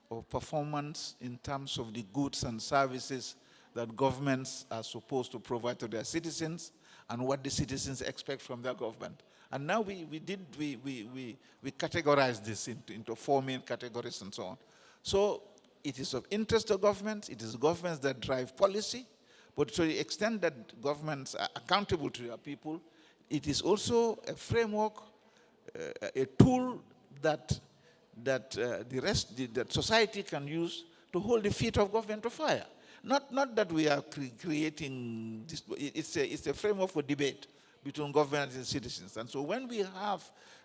of performance in terms of the goods and services that governments are supposed to provide to their citizens and what the citizens expect from their government. And now we categorize this into 4 main categories and so on. So it is of interest to governments. It is governments that drive policy. But to the extent that governments are accountable to their people, it is also a framework, a tool that society can use to hold the feet of government to fire. Not that we are creating this. It's a framework for debate between government and citizens. And so when we have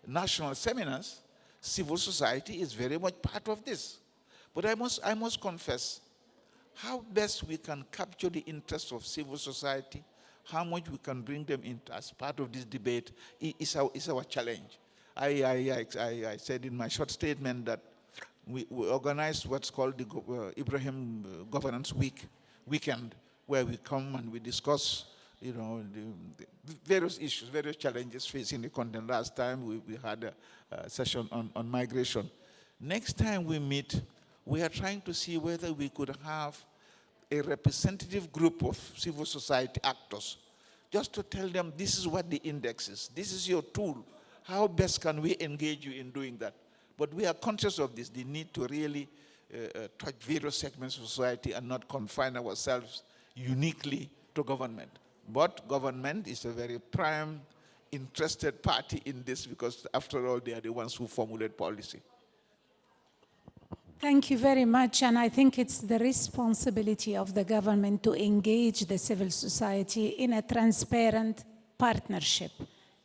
national seminars, civil society is very much part of this. But I must confess, how best we can capture the interests of civil society, how much we can bring them in as part of this debate is our challenge. I said in my short statement that we organized what's called the Ibrahim Governance Weekend, where we come and we discuss, the various issues, various challenges facing the continent. Last time we had a session on migration. Next time we meet, we are trying to see whether we could have a representative group of civil society actors, just to tell them this is what the index is, this is your tool, how best can we engage you in doing that? But we are conscious of this, the need to really touch various segments of society and not confine ourselves uniquely to government. But government is a very prime interested party in this, because after all, they are the ones who formulate policy.
Thank you very much, and I think it's the responsibility of the government to engage the civil society in a transparent partnership,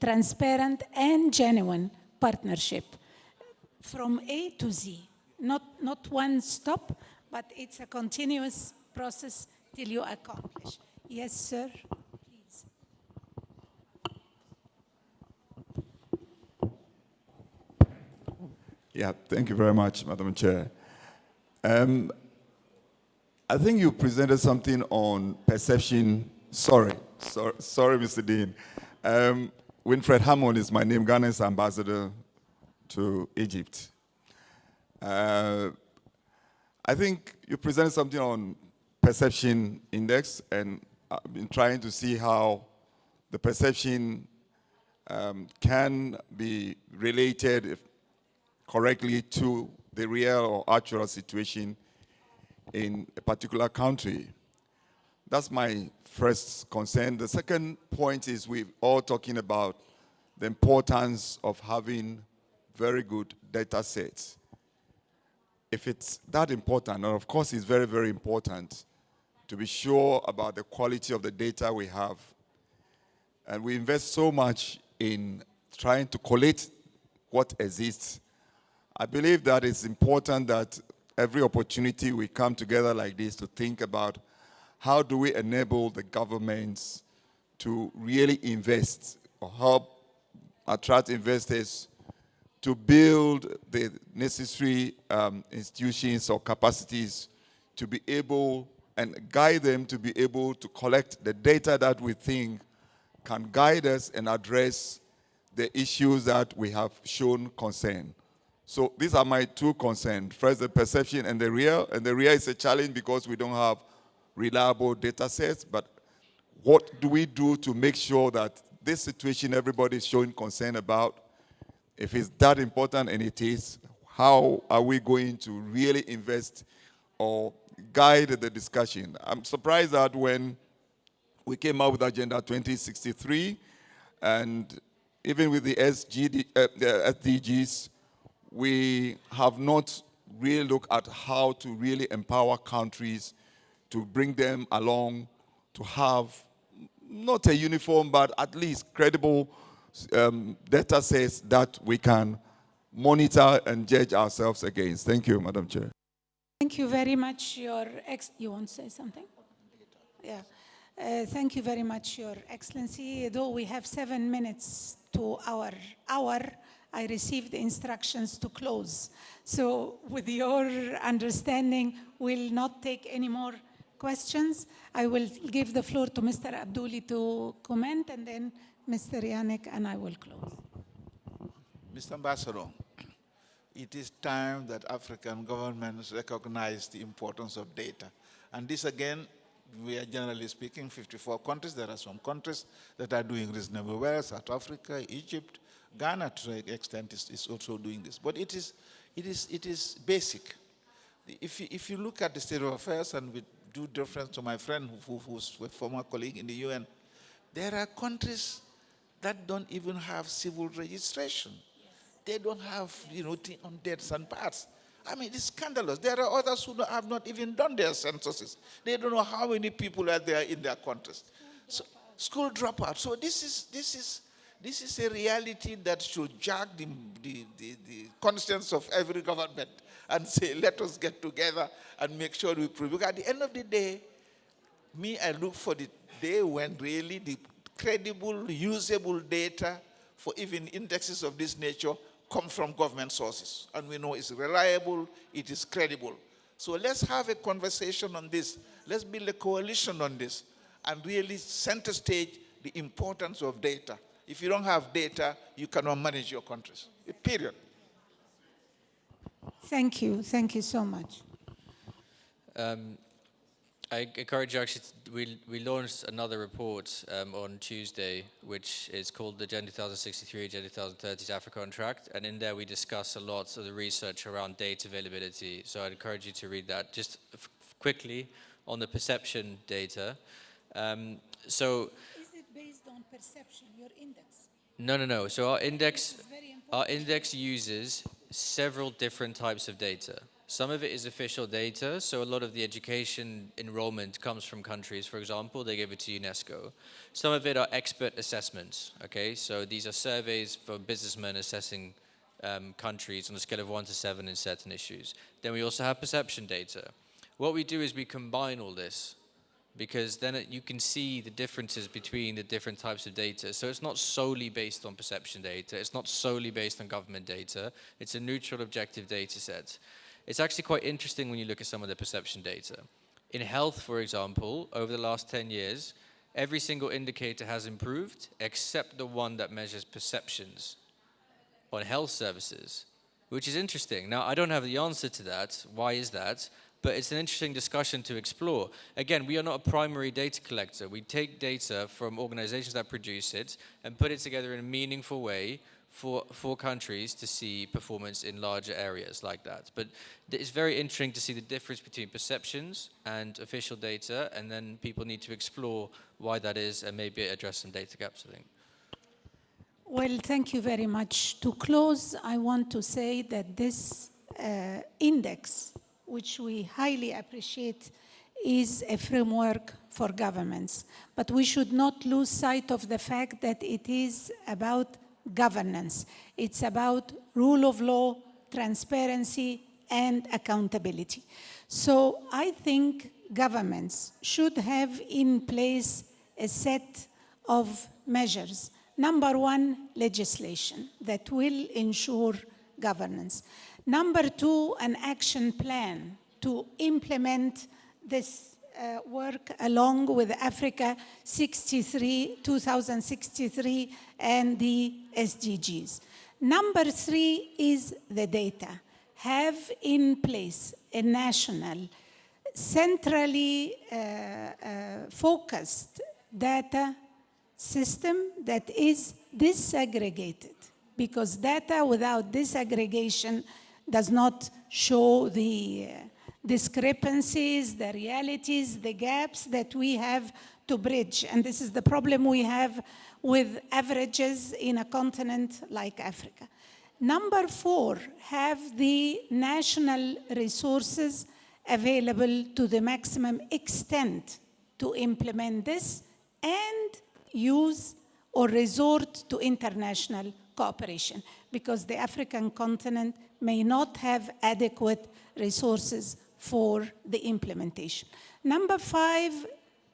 transparent and genuine partnership, from A to Z, not one stop, but it's a continuous process till you accomplish. Yes, sir, please.
Yeah, thank you very much, Madam Chair. I think you presented something on perception. Sorry, Mr. Dean. Winfred Hammond is my name, Ghana's ambassador to Egypt. I think you presented something on perception index, and I've been trying to see how the perception can be related correctly to the real or actual situation in a particular country. That's my first concern. The second point is we're all talking about the importance of having very good data sets. If it's that important, and of course it's very, very important to be sure about the quality of the data we have. And we invest so much in trying to collate what exists. I believe that it's important that every opportunity we come together like this to think about how do we enable the governments to really invest or help attract investors to build the necessary institutions or capacities to be able and guide them to be able to collect the data that we think can guide us and address the issues that we have shown concern. So these are my two concerns. First, the perception and the real. And the real is a challenge because we don't have reliable data sets. But what do we do to make sure that this situation everybody is showing concern about, if it's that important, and it is, how are we going to really invest or guide the discussion? I'm surprised that when we came out with Agenda 2063, and even with the SDGs, we have not really looked at how to really empower countries to bring them along to have not a uniform, but at least credible data sets that we can monitor and judge ourselves against. Thank you, Madam Chair.
Thank you very much, you want to say something? Yeah. Thank you very much, Your Excellency. Though we have 7 minutes to our hour, I received instructions to close. So with your understanding, we'll not take any more questions. I will give the floor to Mr. Abdoulie to comment, and then Mr. Yannick, and I will close.
Mr. Ambassador, it is time that African governments recognize the importance of data. And this again, we are generally speaking 54 countries. There are some countries that are doing reasonably well. South Africa, Egypt, Ghana to an extent is also doing this. But it is basic. If you look at the state of affairs, and with due deference to my friend who's a former colleague in the UN, there are countries that don't even have civil registration. They don't have, on deaths and parts. I mean, it's scandalous. There are others who have not even done their censuses. They don't know how many people are there in their countries. So, school dropout. So this is a reality that should jag the conscience of every government and say, let us get together and make sure we prove. Because at the end of the day, I look for the day when really the credible, usable data for even indexes of this nature come from government sources. And we know it's reliable, it is credible. So let's have a conversation on this. Let's build a coalition on this and really center stage the importance of data. If you don't have data, you cannot manage your countries, period.
Thank you so much.
I encourage you actually, we launched another report on Tuesday, which is called the Agenda 2063, Agenda 2030 Africa on Track, and in there we discuss a lot of the research around data availability. So I'd encourage you to read that. Just quickly on the perception data.
Is it based on perception, your index?
No. So our index uses several different types of data. Some of it is official data, so a lot of the education enrollment comes from countries, for example, they give it to UNESCO. Some of it are expert assessments, okay? So these are surveys for businessmen assessing countries on a scale of 1 to 7 in certain issues. Then we also have perception data. What we do is we combine all this, because then you can see the differences between the different types of data. So it's not solely based on perception data, it's not solely based on government data, it's a neutral objective data set. It's actually quite interesting when you look at some of the perception data. In health, for example, over the last 10 years, every single indicator has improved except the one that measures perceptions on health services, which is interesting. Now, I don't have the answer to that. Why is that? But it's an interesting discussion to explore. Again, we are not a primary data collector. We take data from organizations that produce it and put it together in a meaningful way for countries to see performance in larger areas like that. But it's very interesting to see the difference between perceptions and official data, and then people need to explore why that is and maybe address some data gaps, I think.
Well, thank you very much. To close, I want to say that this index, which we highly appreciate, is a framework for governments. But we should not lose sight of the fact that it is about governance. It's about rule of law, transparency, and accountability. So I think governments should have in place a set of measures. Number one, legislation that will ensure governance. Number two, an action plan to implement this work along with Africa 2063 and the SDGs. Number three is the data. Have in place a national, centrally focused data system that is disaggregated, because data without disaggregation does not show the discrepancies, the realities, the gaps that we have to bridge. And this is the problem we have with averages in a continent like Africa. Number four, have the national resources available to the maximum extent to implement this and use or resort to international cooperation, because the African continent may not have adequate resources for the implementation. Number five,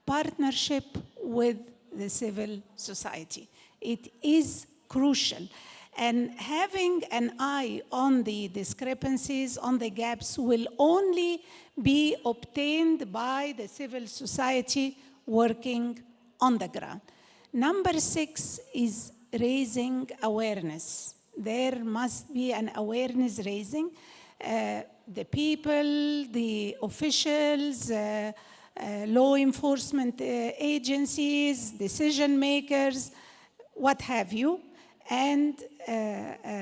partnership with the civil society. It is crucial. And having an eye on the discrepancies, on the gaps, will only be obtained by the civil society working on the ground. Number six is raising awareness. There must be an awareness raising. The people, the officials, law enforcement agencies, decision makers, what have you. And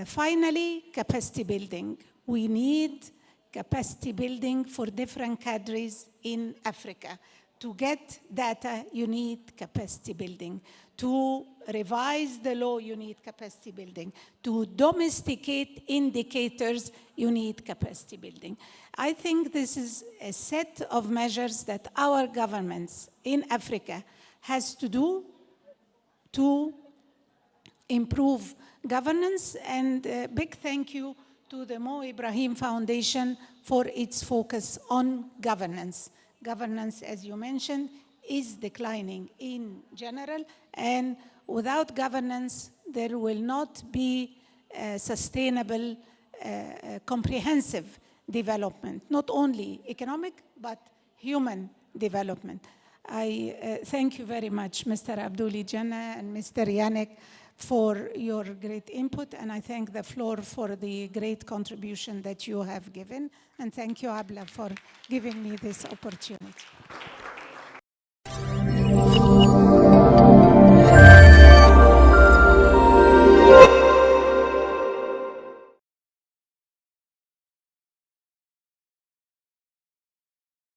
finally, capacity building. We need capacity building for different cadres in Africa. To get data, you need capacity building. To revise the law, you need capacity building. To domesticate indicators, you need capacity building. I think this is a set of measures that our governments in Africa has to do to improve governance. And a big thank you to the Mo Ibrahim Foundation for its focus on governance. Governance, as you mentioned, is declining in general, and without governance, there will not be sustainable, comprehensive development, not only economic, but human development. I thank you very much, Mr. Abdoulie, Janneh, and Mr. Yannick, for your great input, and I thank the floor for the great contribution that you have given, and thank you, Abla, for giving me this opportunity.